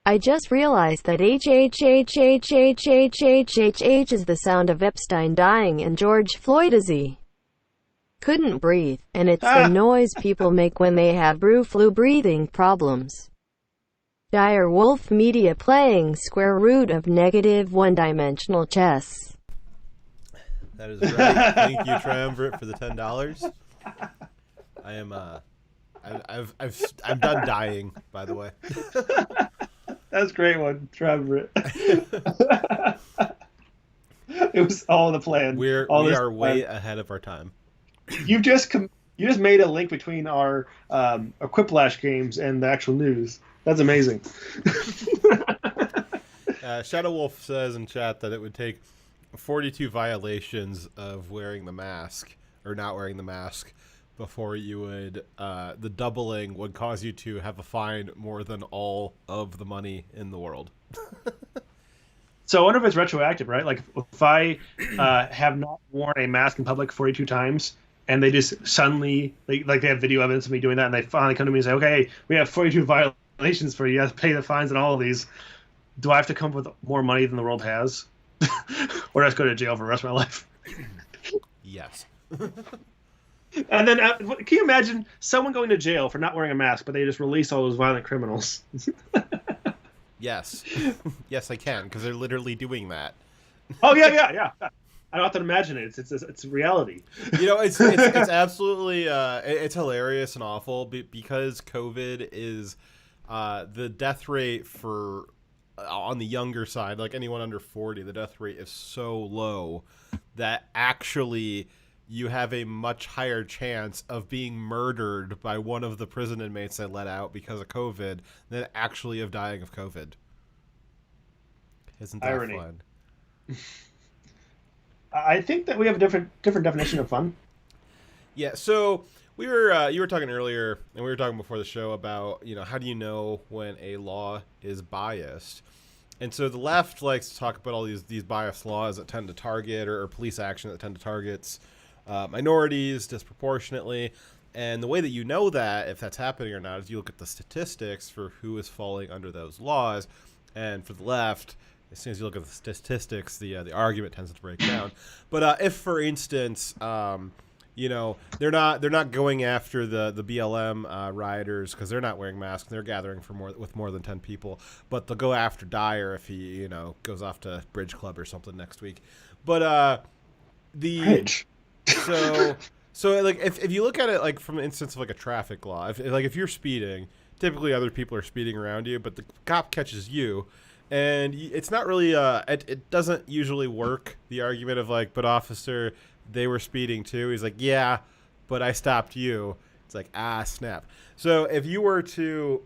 I just realized that HHHHHHHHH is the sound of Epstein dying and George Floyd is couldn't breathe, and it's the noise people make when they have flu breathing problems. Dire Wolf Media playing square root of negative one-dimensional chess. That is right. Thank you, Triumvirate, for the $10. I am I'm done dying, by the way. That's a great one, Triumvirate. It was all the plan. We are way ahead of our time. You just made a link between our Quiplash games and the actual news. That's amazing. Shadow Wolf says in chat that it would take 42 violations of wearing the mask or not wearing the mask before you would the doubling would cause you to have a fine more than all of the money in the world. So I wonder if it's retroactive, right? Like if I have not worn a mask in public 42 times, and they just suddenly, they have video evidence of me doing that, and they finally come to me and say, okay, we have 42 violations for you. You have to pay the fines and all of these. Do I have to come up with more money than the world has? Or do I have to go to jail for the rest of my life? Yes. And then, can you imagine someone going to jail for not wearing a mask, but they just release all those violent criminals? Yes. Yes, I can, because they're literally doing that. Oh, yeah. I don't have to imagine it. It's reality. It's absolutely it's hilarious and awful because COVID is the death rate for on the younger side, like anyone under 40, the death rate is so low that actually you have a much higher chance of being murdered by one of the prison inmates that let out because of COVID than actually of dying of COVID. Isn't that irony. Fun? I think that we have a different definition of fun. Yeah, so we were you were talking earlier, and we were talking before the show about how do you know when a law is biased, and so the left likes to talk about all these biased laws that tend to target or police action that tend to target minorities disproportionately, and the way that you know that if that's happening or not is you look at the statistics for who is falling under those laws, and for the left, as soon as you look at the statistics, the argument tends to break down. But if, for instance, they're not going after the BLM rioters because they're not wearing masks, they're gathering with more than 10 people, but they'll go after Dyer if he goes off to Bridge Club or something next week. But Bridge. So like if you look at it like from an instance of like a traffic law, if you're speeding, typically other people are speeding around you, but the cop catches you. And it's not really, it doesn't usually work, the argument of like, but officer, they were speeding too. He's like, yeah, but I stopped you. It's like, snap. So if you were to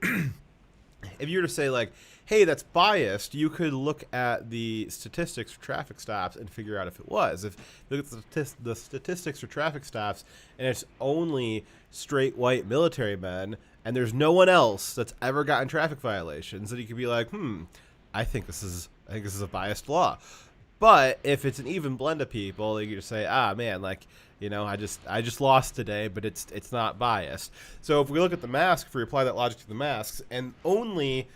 if you were to say like, hey, that's biased, you could look at the statistics for traffic stops and figure out if it was. If you look at the statistics for traffic stops and it's only straight white military men and there's no one else that's ever gotten traffic violations, then you could be like, I think this is a biased law. But if it's an even blend of people, you can just say, man, like, you know, I just lost today, but it's not biased. So if we look at the mask, if we apply that logic to the masks, and only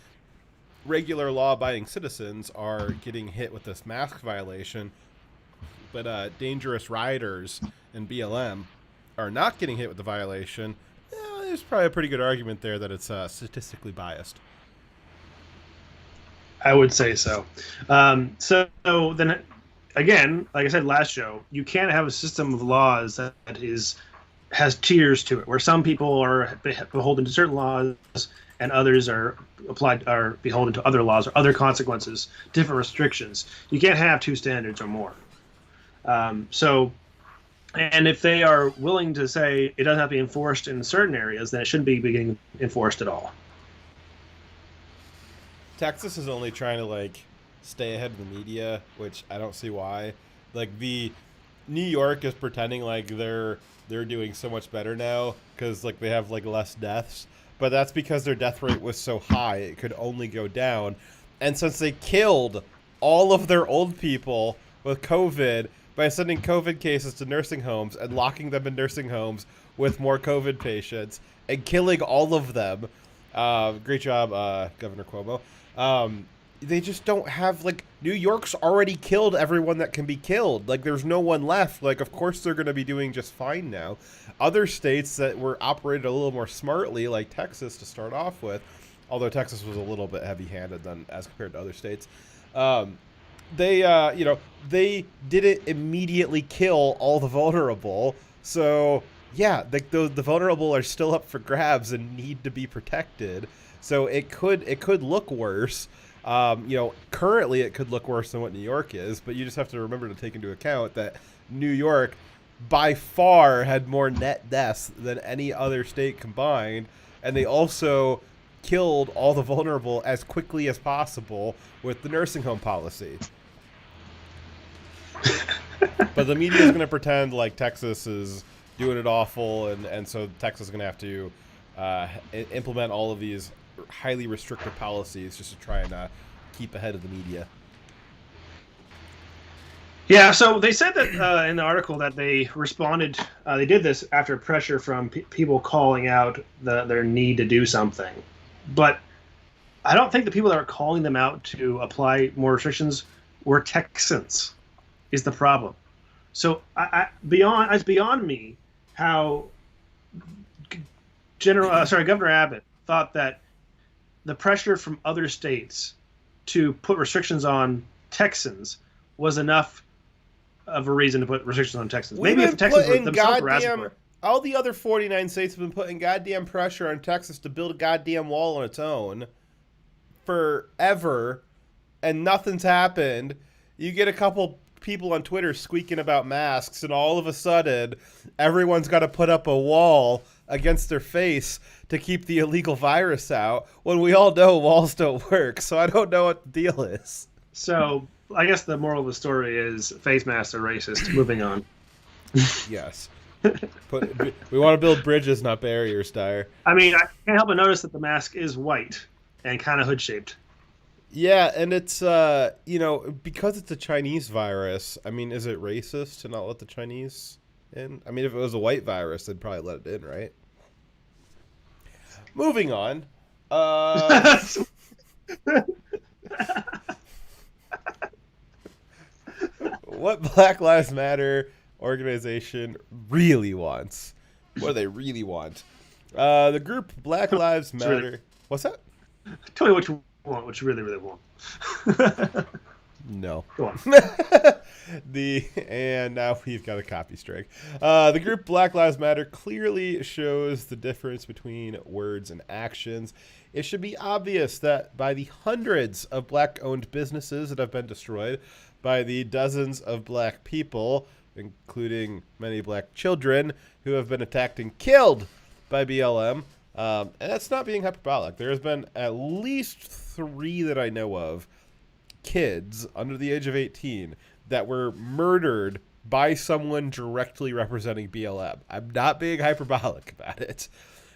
regular law-abiding citizens are getting hit with this mask violation, but dangerous riders and BLM are not getting hit with the violation, there's probably a pretty good argument there that it's statistically biased. I would say so. So then, again, like I said last show, you can't have a system of laws that has tiers to it, where some people are beholden to certain laws and others are beholden to other laws or other consequences, different restrictions. You can't have two standards or more. And if they are willing to say it doesn't have to be enforced in certain areas, then it shouldn't be being enforced at all. Texas is only trying to like stay ahead of the media, which I don't see why. Like the New York is pretending like they're doing so much better now because like they have like less deaths, but that's because their death rate was so high it could only go down. And since they killed all of their old people with COVID by sending COVID cases to nursing homes and locking them in nursing homes with more COVID patients and killing all of them, great job, Governor Cuomo. They just don't have, like, New York's already killed everyone that can be killed. Like, there's no one left. Like, of course they're going to be doing just fine now. Other states that were operated a little more smartly, like Texas to start off with, although Texas was a little bit heavy-handed than as compared to other states, they didn't immediately kill all the vulnerable. So, yeah, the vulnerable are still up for grabs and need to be protected. So it could look worse. Currently it could look worse than what New York is, but you just have to remember to take into account that New York by far had more net deaths than any other state combined, and they also killed all the vulnerable as quickly as possible with the nursing home policy. But the media is going to pretend like Texas is doing it awful, and so Texas is going to have to implement all of these highly restrictive policies just to try and keep ahead of the media. Yeah, so they said that in the article that they responded, they did this after pressure from people calling out their need to do something. But I don't think the people that were calling them out to apply more restrictions were Texans, is the problem. So it's beyond me how Governor Abbott thought that the pressure from other states to put restrictions on Texans was enough of a reason to put restrictions on Texans. Maybe if Texans themselves were asking for it. All the other 49 states have been putting goddamn pressure on Texas to build a goddamn wall on its own forever, and nothing's happened. You get a couple people on Twitter squeaking about masks, and all of a sudden, everyone's got to put up a wall against their face to keep the illegal virus out, when we all know walls don't work. So I don't know what the deal is. So I guess the moral of the story is face masks are racist. Moving on. Yes. We want to build bridges, not barriers, Dyer. I mean, I can't help but notice that the mask is white and kind of hood-shaped. Yeah, and it's, because it's a Chinese virus, I mean, is it racist to not let the Chinese in? I mean, if it was a white virus, they'd probably let it in, right? Moving on. What Black Lives Matter organization really wants. What do they really want? The group Black Lives Matter. What's that? Tell me what you want, what you really, really want. No. Go on. And now we've got a copy strike. The group Black Lives Matter clearly shows the difference between words and actions. It should be obvious that by the hundreds of black-owned businesses that have been destroyed, by the dozens of black people, including many black children, who have been attacked and killed by BLM, And that's not being hyperbolic. There has been at least 3 that I know of, kids under the age of 18 that were murdered by someone directly representing BLM. I'm not being hyperbolic about it.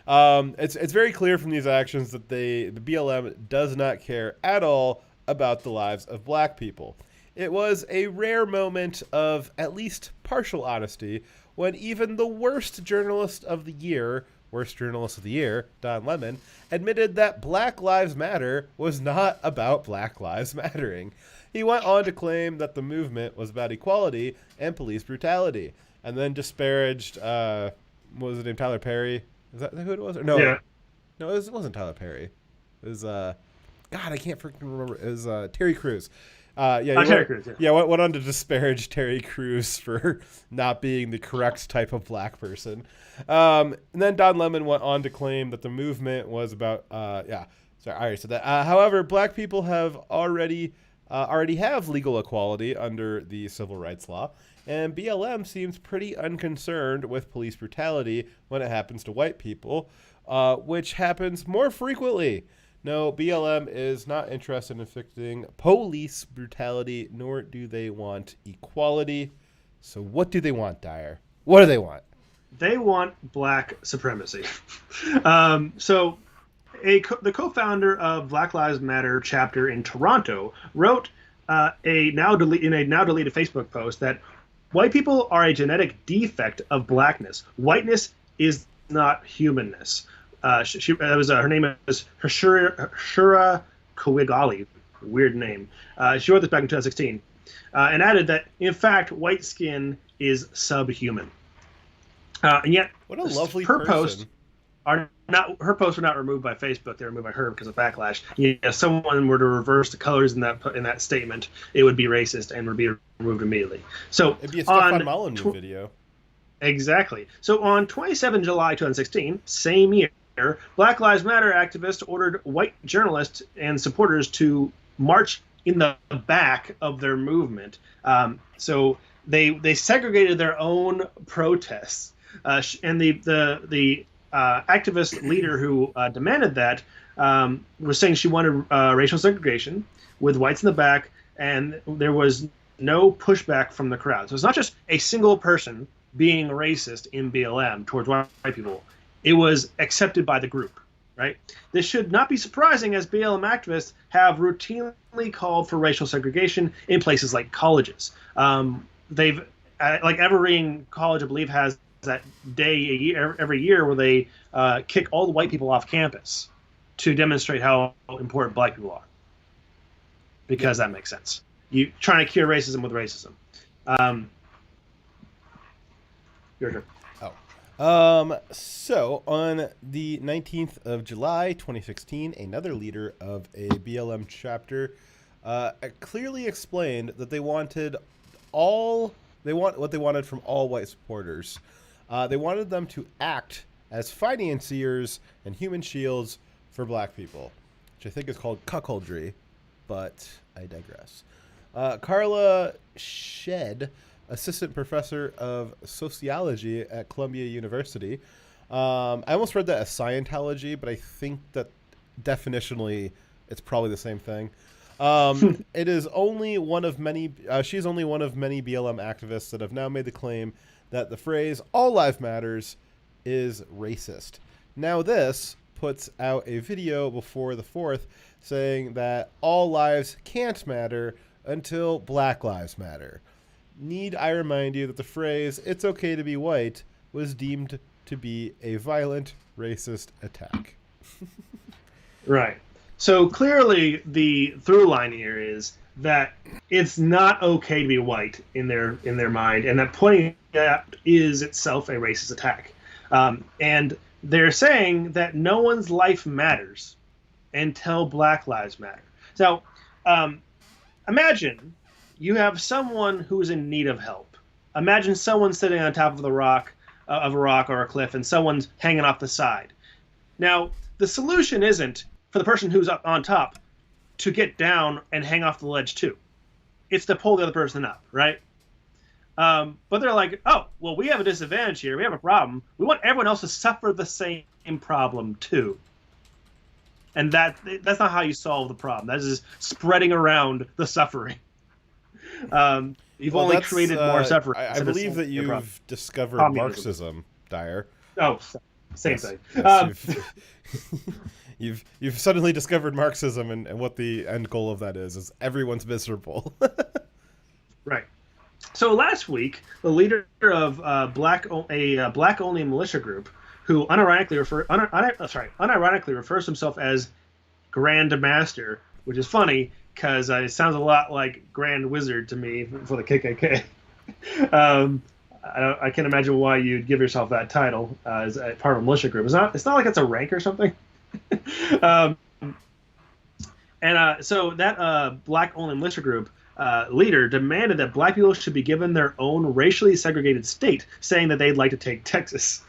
It's very clear from these actions that the BLM does not care at all about the lives of black people. It was a rare moment of at least partial honesty when even the worst journalist of the year, Don Lemon, admitted that Black Lives Matter was not about Black Lives Mattering. He went on to claim that the movement was about equality and police brutality, and then disparaged, what was his name, Tyler Perry? Is that who it was? No, Yeah. No, it wasn't Tyler Perry. It was, God, I can't freaking remember. It was Terry Crews. Terry Crews, yeah. Went on to disparage Terry Crews for not being the correct type of black person. And then Don Lemon went on to claim that the movement was about, All right, so that, however, black people have already have legal equality under the civil rights law, and BLM seems pretty unconcerned with police brutality when it happens to white people, which happens more frequently. No, BLM is not interested in inflicting police brutality, nor do they want equality. So what do they want, Dyer? What do they want? They want black supremacy. So the co-founder of Black Lives Matter chapter in Toronto wrote in a now deleted Facebook post that white people are a genetic defect of blackness. Whiteness is not humanness. Her name is Shura Kowigali. Weird name. She wrote this back in 2016, and added that in fact white skin is subhuman. And yet, what a lovely her person. Her posts were not removed by Facebook. They were removed by her because of backlash. If someone were to reverse the colors in that statement, it would be racist and would be removed immediately. So it'd be a Stefan Molyneux video. Exactly. So on 27 July 2016, same year, Black Lives Matter activists ordered white journalists and supporters to march in the back of their movement. So they segregated their own protests. And the activist leader who demanded that was saying she wanted racial segregation with whites in the back, and there was no pushback from the crowd. So it's not just a single person being racist in BLM towards white people. It was accepted by the group, right? This should not be surprising, as BLM activists have routinely called for racial segregation in places like colleges. They've, like Evergreen College, I believe, has that day every year where they kick all the white people off campus to demonstrate how important black people are. Because that makes sense. You trying to cure racism with racism. Your turn. So on the 19th of July, 2016, another leader of a BLM chapter clearly explained that they wanted what they wanted from all white supporters. They wanted them to act as financiers and human shields for black people, which I think is called cuckoldry, but I digress. Carla Shedd, assistant professor of sociology at Columbia University. I almost read that as Scientology, but I think that definitionally it's probably the same thing. It is only one of many. She's only one of many BLM activists that have now made the claim that the phrase "all life matters" is racist. Now this puts out a video before the 4th saying that all lives can't matter until Black Lives Matter. Need I remind you that the phrase "it's okay to be white" was deemed to be a violent, racist attack. Right. So clearly the through line here is that it's not okay to be white in their mind, and that pointing that is itself a racist attack. And they're saying that no one's life matters until Black Lives Matter. So imagine you have someone who's in need of help. Imagine someone sitting on top of a rock or a cliff, and someone's hanging off the side. Now, the solution isn't for the person who's up on top to get down and hang off the ledge too. It's to pull the other person up, right? But they're like, oh, well, we have a disadvantage here. We have a problem. We want everyone else to suffer the same problem too. And that's not how you solve the problem. That's just spreading around the suffering. You've only created more suffering. I believe that you've discovered Communism. Marxism, Dyer. Oh, same Yes. thing. Yes, you've suddenly discovered Marxism, and what the end goal of that is everyone's miserable. Right. So last week, the leader of a black-only militia group, who unironically refers himself as Grand Master, which is funny because it sounds a lot like Grand Wizard to me for the KKK. I can't imagine why you'd give yourself that title as a part of a militia group. It's not like it's a rank or something. So that black-only militia group leader demanded that black people should be given their own racially segregated state, saying that they'd like to take Texas.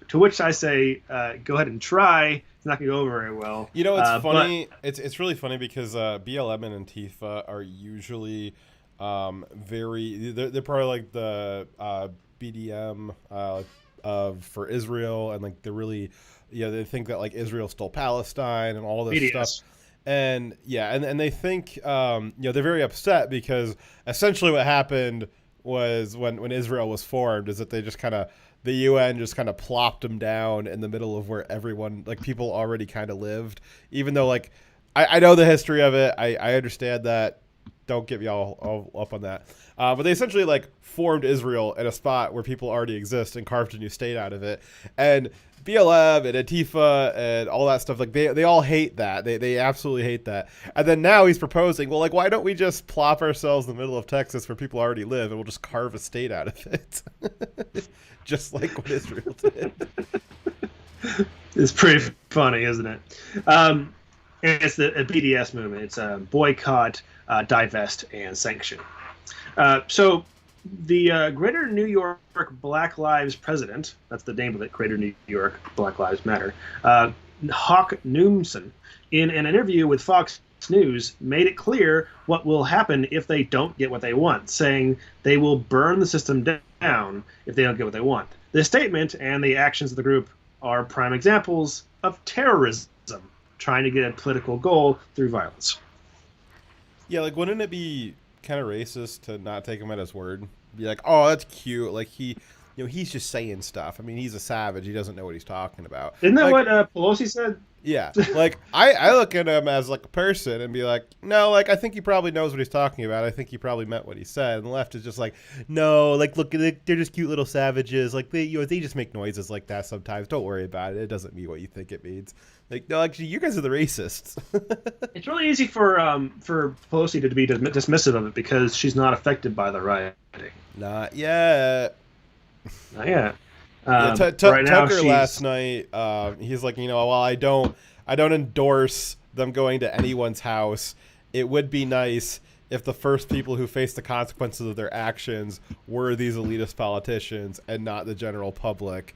To which I say, go ahead and try. It's not going to go over very well. You know, it's funny. It's really funny because BLM and Antifa are usually they're probably like the BDM for Israel, and like they're really, they think that like Israel stole Palestine and all this BDS. stuff. And and they think they're very upset because essentially what happened was when Israel was formed is that they just the UN just kind of plopped them down in the middle of where everyone, like people already kind of lived, even though like I know the history of it. I understand that. Don't get me all up on that. But they essentially like formed Israel in a spot where people already exist and carved a new state out of it. And BLM and Antifa and all that stuff, like they all hate that. They absolutely hate that. And then now he's proposing, well, like, why don't we just plop ourselves in the middle of Texas where people already live and we'll just carve a state out of it? Just like what Israel did. It's pretty funny, isn't it? And it's the BDS movement. It's boycott, divest, and sanction. So the Greater New York Black Lives President, that's the name of it, Greater New York Black Lives Matter, Hawk Noomson, in an interview with Fox News, made it clear what will happen if they don't get what they want, saying they will burn the system down if they don't get what they want. This statement and the actions of the group are prime examples of terrorism, trying to get a political goal through violence. Yeah, like, wouldn't it be kind of racist to not take him at his word? Be like, oh, that's cute. Like, he's just saying stuff. I mean, he's a savage. He doesn't know what he's talking about. Isn't that like, what Pelosi said? Yeah. Like, I look at him as, like, a person and be like, no, like, I think he probably knows what he's talking about. I think he probably meant what he said. And the left is just like, no, like, look, they're just cute little savages. Like, they just make noises like that sometimes. Don't worry about it. It doesn't mean what you think it means. Like, no, actually, you guys are the racists. It's really easy for Pelosi to be dismissive of it because she's not affected by the rioting. Not yet. Not yet. Tucker last night, he's like, while I don't endorse them going to anyone's house, it would be nice if the first people who face the consequences of their actions were these elitist politicians and not the general public.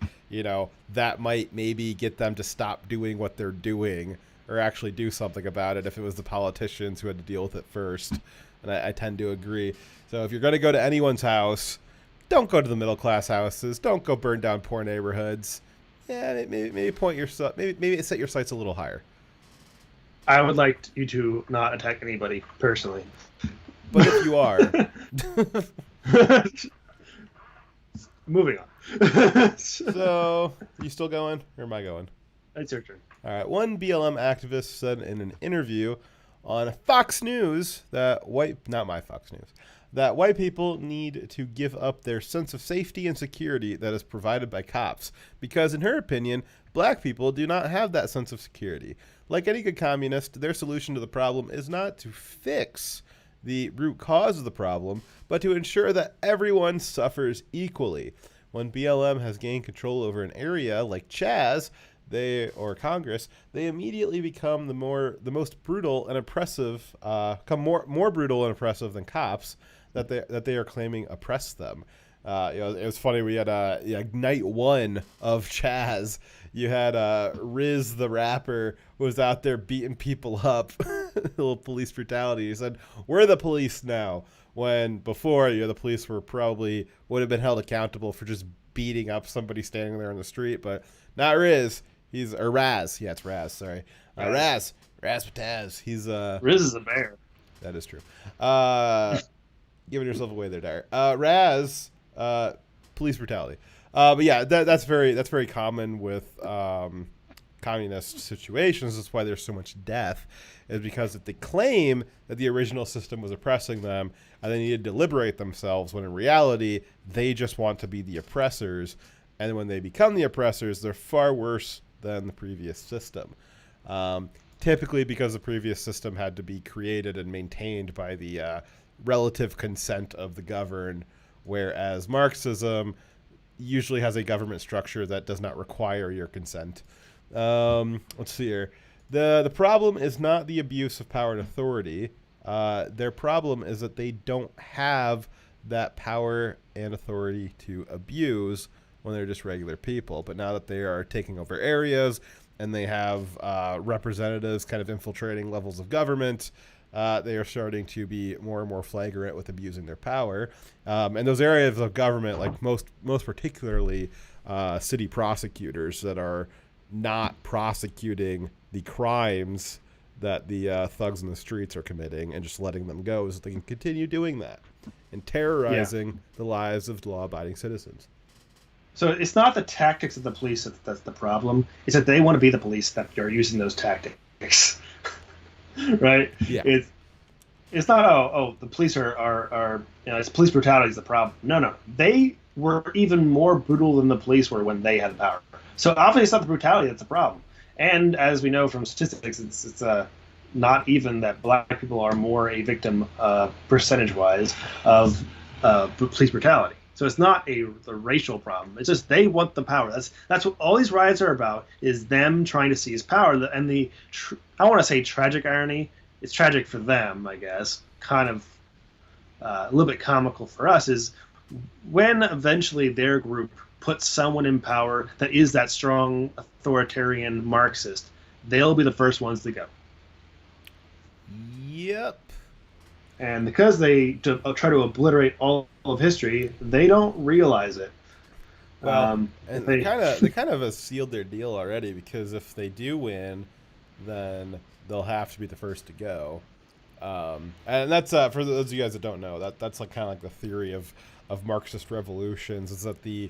That might maybe get them to stop doing what they're doing or actually do something about it if it was the politicians who had to deal with it first. And I tend to agree. So if you're going to go to anyone's house, don't go to the middle class houses. Don't go burn down poor neighborhoods. Yeah, maybe maybe set your sights a little higher. I would like you to not attack anybody personally. But if you are, moving on. So you still going, or am I going? It's your turn. All right. One BLM activist said in an interview on Fox News that not my Fox News, that white people need to give up their sense of safety and security that is provided by cops, because in her opinion, black people do not have that sense of security. Like any good communist, their solution to the problem is not to fix the root cause of the problem, but to ensure that everyone suffers equally. When BLM has gained control over an area like Chaz, or Congress, they immediately become the most brutal and oppressive, more brutal and oppressive than cops that they are claiming oppress them. It was funny. We had night one of Chaz. You had Riz the rapper was out there beating people up, a little police brutality. He said, "We're the police now." When before, the police would have been held accountable for just beating up somebody standing there on the street, but not Riz. He's Raz. Yeah, it's Raz. Sorry, Raz Pataz. He's Riz is a bear. That is true. Giving yourself away there, Dyer. Raz, police brutality. But yeah, that's very common with communist situations. That's why there's so much death, is because if they claim that the original system was oppressing them and they needed to liberate themselves, when in reality they just want to be the oppressors, and when they become the oppressors, they're far worse than the previous system. Typically because the previous system had to be created and maintained by the relative consent of the governed, whereas Marxism usually has a government structure that does not require your consent. Let's see here. The problem is not the abuse of power and authority. Their problem is that they don't have that power and authority to abuse when they're just regular people. But now that they are taking over areas and they have representatives kind of infiltrating levels of government, they are starting to be more and more flagrant with abusing their power. And those areas of government, like most particularly city prosecutors that are not prosecuting the crimes that the thugs in the streets are committing and just letting them go, so they can continue doing that and terrorizing the lives of law-abiding citizens. So it's not the tactics of the police that's the problem. It's that they want to be the police that are using those tactics. Right? Yeah. It's not the police are it's police brutality is the problem. No. They were even more brutal than the police were when they had the power. So obviously it's not the brutality that's the problem. And as we know from statistics, it's not even that black people are more a victim percentage-wise of police brutality. So it's not the racial problem. It's just they want the power. That's what all these riots are about, is them trying to seize power. And I want to say tragic irony. It's tragic for them, I guess. Kind of a little bit comical for us is when eventually their group puts someone in power that is that strong authoritarian Marxist, they'll be the first ones to go. Yep. And because they try to obliterate all of history, they don't realize it. Well, and they kind of have sealed their deal already, because if they do win, then they'll have to be the first to go. And that's for those of you guys that don't know, that's like kind of like the theory of Marxist revolutions, is that the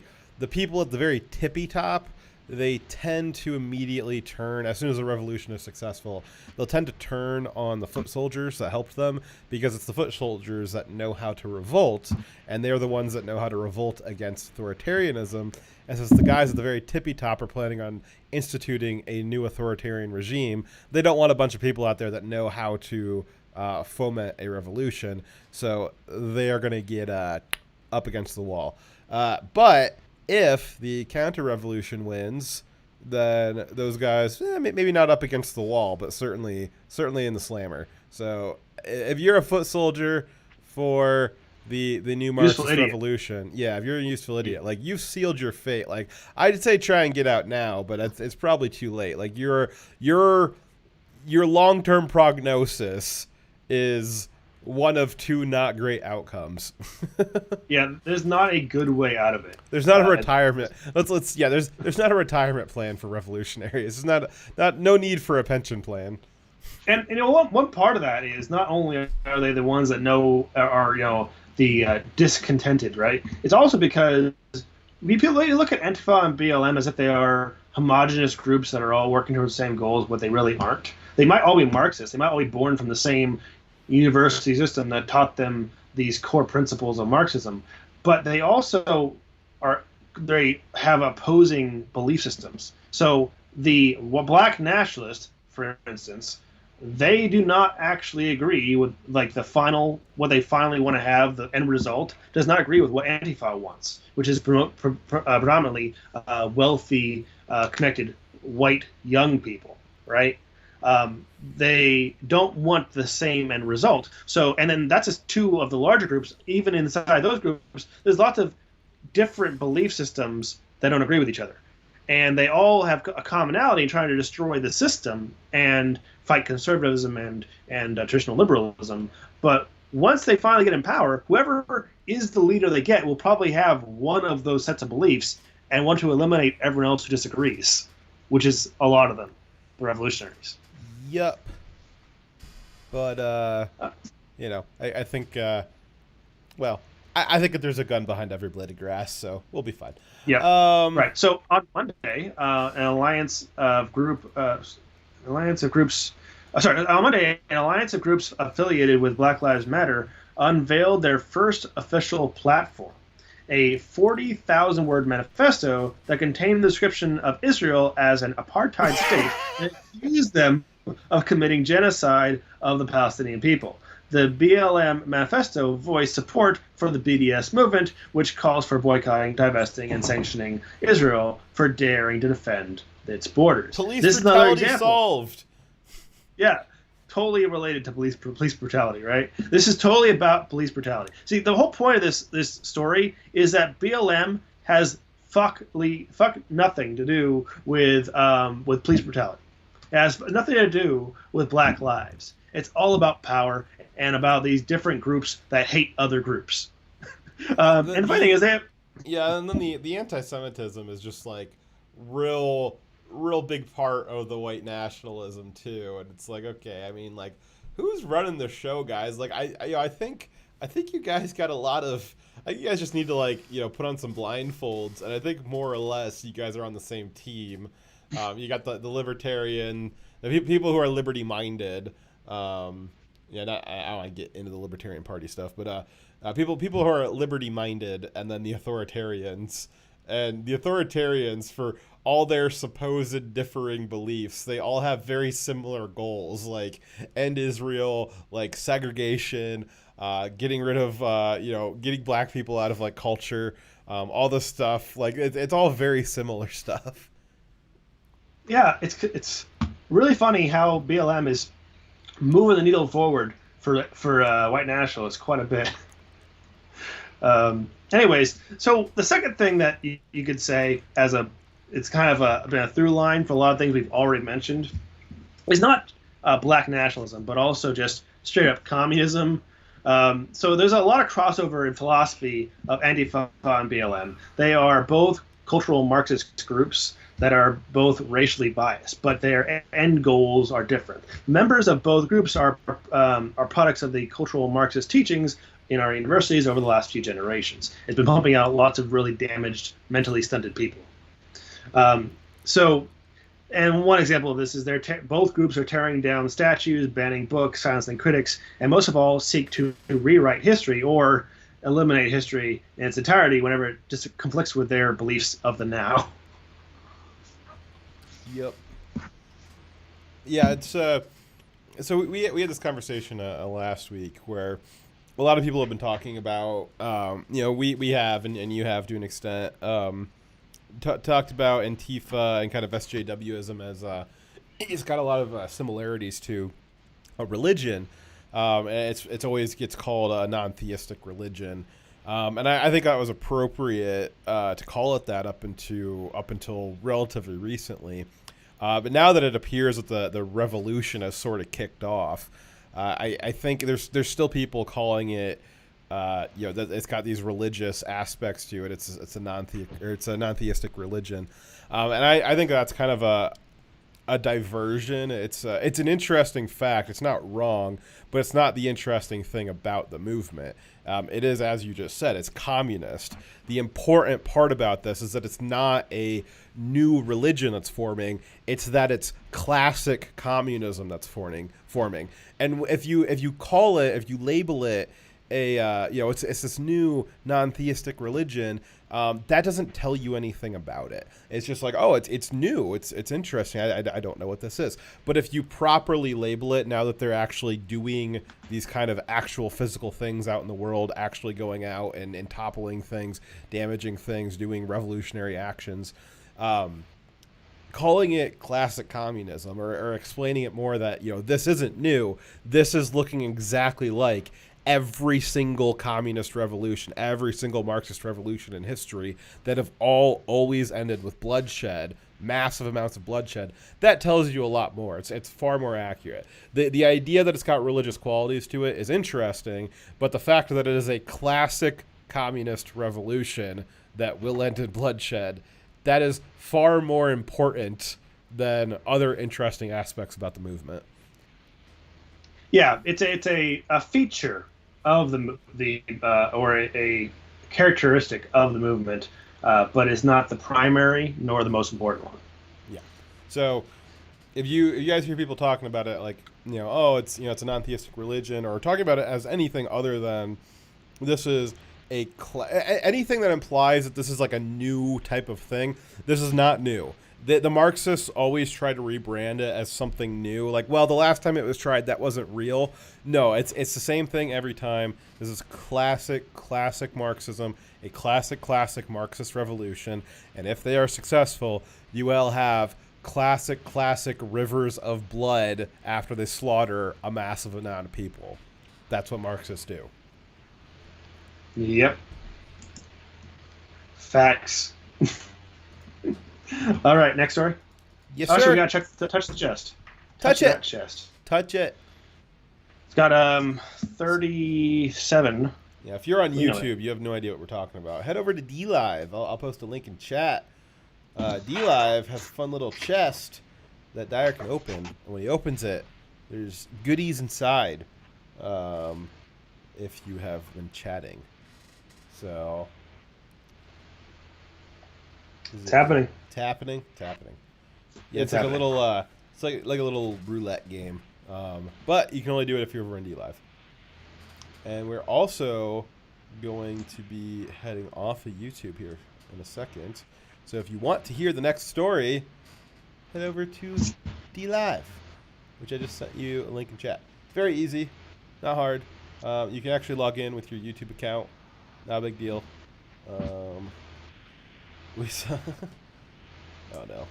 people at the very tippy top, they tend to immediately turn, as soon as a revolution is successful, they'll tend to turn on the foot soldiers that helped them, because it's the foot soldiers that know how to revolt, and they're the ones that know how to revolt against authoritarianism. And since the guys at the very tippy top are planning on instituting a new authoritarian regime, they don't want a bunch of people out there that know how to foment a revolution, so they are going to get up against the wall. But if the counter-revolution wins, then those guys, maybe not up against the wall, but certainly in the slammer. So if you're a foot soldier for the new Marxist revolution, if you're a useful idiot, like, you've sealed your fate. Like, I'd say try and get out now, but it's probably too late. Like, your long-term prognosis is one of two not great outcomes. Yeah, there's not a good way out of it. There's not a retirement. There's not a retirement plan for revolutionaries. There's no need for a pension plan. And one part of that is not only are they the ones that are the discontented, right? It's also because people look at Antifa and BLM as if they are homogenous groups that are all working towards the same goals, but they really aren't. They might all be Marxists. They might all be born from the same university system that taught them these core principles of Marxism, but they also have opposing belief systems. So the black nationalists, for instance, they do not actually agree with what they finally want to have. The end result does not agree with what Antifa wants, which is predominantly wealthy, connected white young people, right? They don't want the same end result. So, and then that's just two of the larger groups. Even inside those groups, there's lots of different belief systems that don't agree with each other. And they all have a commonality in trying to destroy the system and fight conservatism and traditional liberalism. But once they finally get in power, whoever is the leader they get will probably have one of those sets of beliefs and want to eliminate everyone else who disagrees. which is a lot of them, the revolutionaries. Yep. But I think I think that there's a gun behind every blade of grass, so we'll be fine. Yeah. Right. So on Monday, an alliance of groups affiliated with Black Lives Matter unveiled their first official platform, a 40,000-word manifesto that contained the description of Israel as an apartheid state and accused them of committing genocide of the Palestinian people. The BLM manifesto voiced support for the BDS movement, which calls for boycotting, divesting, and sanctioning Israel for daring to defend its borders. Police brutality solved. Yeah, totally related to police brutality, right? This is totally about police brutality. See, the whole point of this story is that BLM has fuck nothing to do with police brutality. It has nothing to do with Black lives. It's all about power and about these different groups that hate other groups. And the funny thing is and then the anti-Semitism is just like real big part of the white nationalism too. And it's like, okay, I mean, like, who's running the show, guys? Like, I think you guys got a lot of. I think you guys just need to, like, put on some blindfolds, and I think more or less you guys are on the same team. You got the libertarian, the people who are liberty minded. I don't want to get into the Libertarian Party stuff, but people who are liberty-minded, and then the authoritarians. And the authoritarians, for all their supposed differing beliefs, they all have very similar goals, like end Israel, like segregation, getting rid of, getting black people out of, like, culture, all this stuff. Like, it's all very similar stuff. Yeah, it's really funny how BLM is moving the needle forward for white nationalists quite a bit. Anyways, so the second thing that you could say it's kind of been a through line for a lot of things we've already mentioned, is not black nationalism, but also just straight up communism. So there's a lot of crossover in philosophy of Antifa and BLM. They are both cultural Marxist groups that are both racially biased, but their end goals are different. Members of both groups are products of the cultural Marxist teachings in our universities over the last few generations. It's been pumping out lots of really damaged, mentally stunted people. And one example of this is both groups are tearing down statues, banning books, silencing critics, and most of all seek to rewrite history or eliminate history in its entirety whenever it just conflicts with their beliefs of the now. Yep. Yeah, it's so we had this conversation last week where a lot of people have been talking about we have and you have to an extent talked about Antifa and kind of SJWism as it's got a lot of similarities to a religion. And it's always gets called a non-theistic religion. And I think that was appropriate to call it that up until relatively recently. But now that it appears that the revolution has sort of kicked off, I think there's still people calling it, that it's got these religious aspects to it. It's a non-theistic religion, and I think that's kind of a diversion. It's an interesting fact. It's not wrong, but it's not the interesting thing about the movement. It is, as you just said, it's communist. The important part about this is that it's not a new religion that's forming. It's that it's classic communism that's forming. And if you label it it's this new non-theistic religion, that doesn't tell you anything about it. It's just like, oh, it's new. It's interesting. I don't know what this is. But if you properly label it, now that they're actually doing these kind of actual physical things out in the world, actually going out and toppling things, damaging things, doing revolutionary actions, calling it classic communism or explaining it more that, this isn't new. This is looking exactly like every single communist revolution, every single Marxist revolution in history that have always ended with bloodshed, massive amounts of bloodshed. That tells you a lot more. It's far more accurate. The idea that it's got religious qualities to it is interesting, but the fact that it is a classic communist revolution that will end in bloodshed, that is far more important than other interesting aspects about the movement. Yeah, it's a feature of the or a characteristic of the movement, but it's not the primary nor the most important one. Yeah. So if you guys hear people talking about it like, oh, it's it's a non-theistic religion, or talking about it as anything other than this is anything that implies that this is like a new type of thing, this is not new. The Marxists always try to rebrand it as something new. Like, well, the last time it was tried, that wasn't real. No, it's the same thing every time. This is classic Marxism, a classic Marxist revolution. And if they are successful, you will have classic rivers of blood after they slaughter a massive amount of people. That's what Marxists do. Yep. Facts. All right, next story. Yes, sir. sir. We gotta touch the chest. Touch it. That chest. Touch it. It's got 37. Yeah, if you're on YouTube, you have no idea what we're talking about. Head over to DLive. I'll post a link in chat. DLive has a fun little chest that Dyer can open, and when he opens it, there's goodies inside. If you have been chatting, so It's happening. Happening. Yeah, it's like happening. A little. It's like a little roulette game. But you can only do it if you're over in DLive. And we're also going to be heading off of YouTube here in a second. So if you want to hear the next story, head over to DLive, which I just sent you a link in chat. It's very easy, not hard. You can actually log in with your YouTube account. Not a big deal. We saw. Oh no.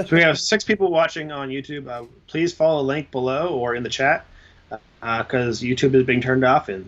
So we have 6 people watching on YouTube. Please follow the link below or in the chat, because YouTube is being turned off in